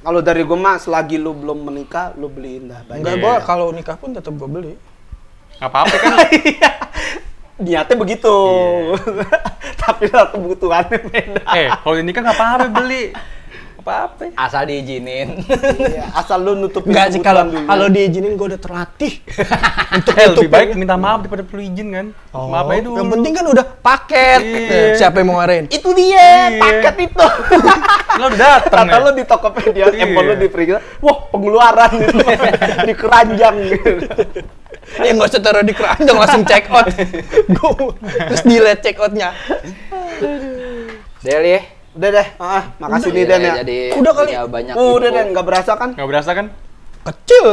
kalau dari gue mah selagi lu belum menikah, lu beliin dah.
Enggak, gue kalau nikah pun tetap gue beli.
Nggak apa-apa kan.
Niatnya begitu. Tapi lah kebutuhannya beda.
Kalau ini kan nggak apa-apa beli. Apa-apa.
Asal diizinin.
Iya, asal lu nutupin
Enggak sih,
kebutuhan dulu.
kalau diizinin gue udah terlatih.
Lebih baik minta maaf daripada perlu izin kan. Maaf aja dulu.
Yang penting kan udah paket.
Iya.
Siapa yang mau ngarahin?
Itu dia, paket itu.
Lo udah datang
Kata
ya?
lu di Tokopedia,
Iya.
Apple lu di periksa, wah pengeluaran gitu. Di keranjang gitu.
Ya nggak usah taruh di keranjang, langsung check out. Terus delete check outnya.
Del ya.
Udah deh, makasih nih Dan ya.
Jadi
Udah kali.
punya banyak
Udah
info.
Dan, nggak berasa kan?
Nggak berasa kan?
Kecil.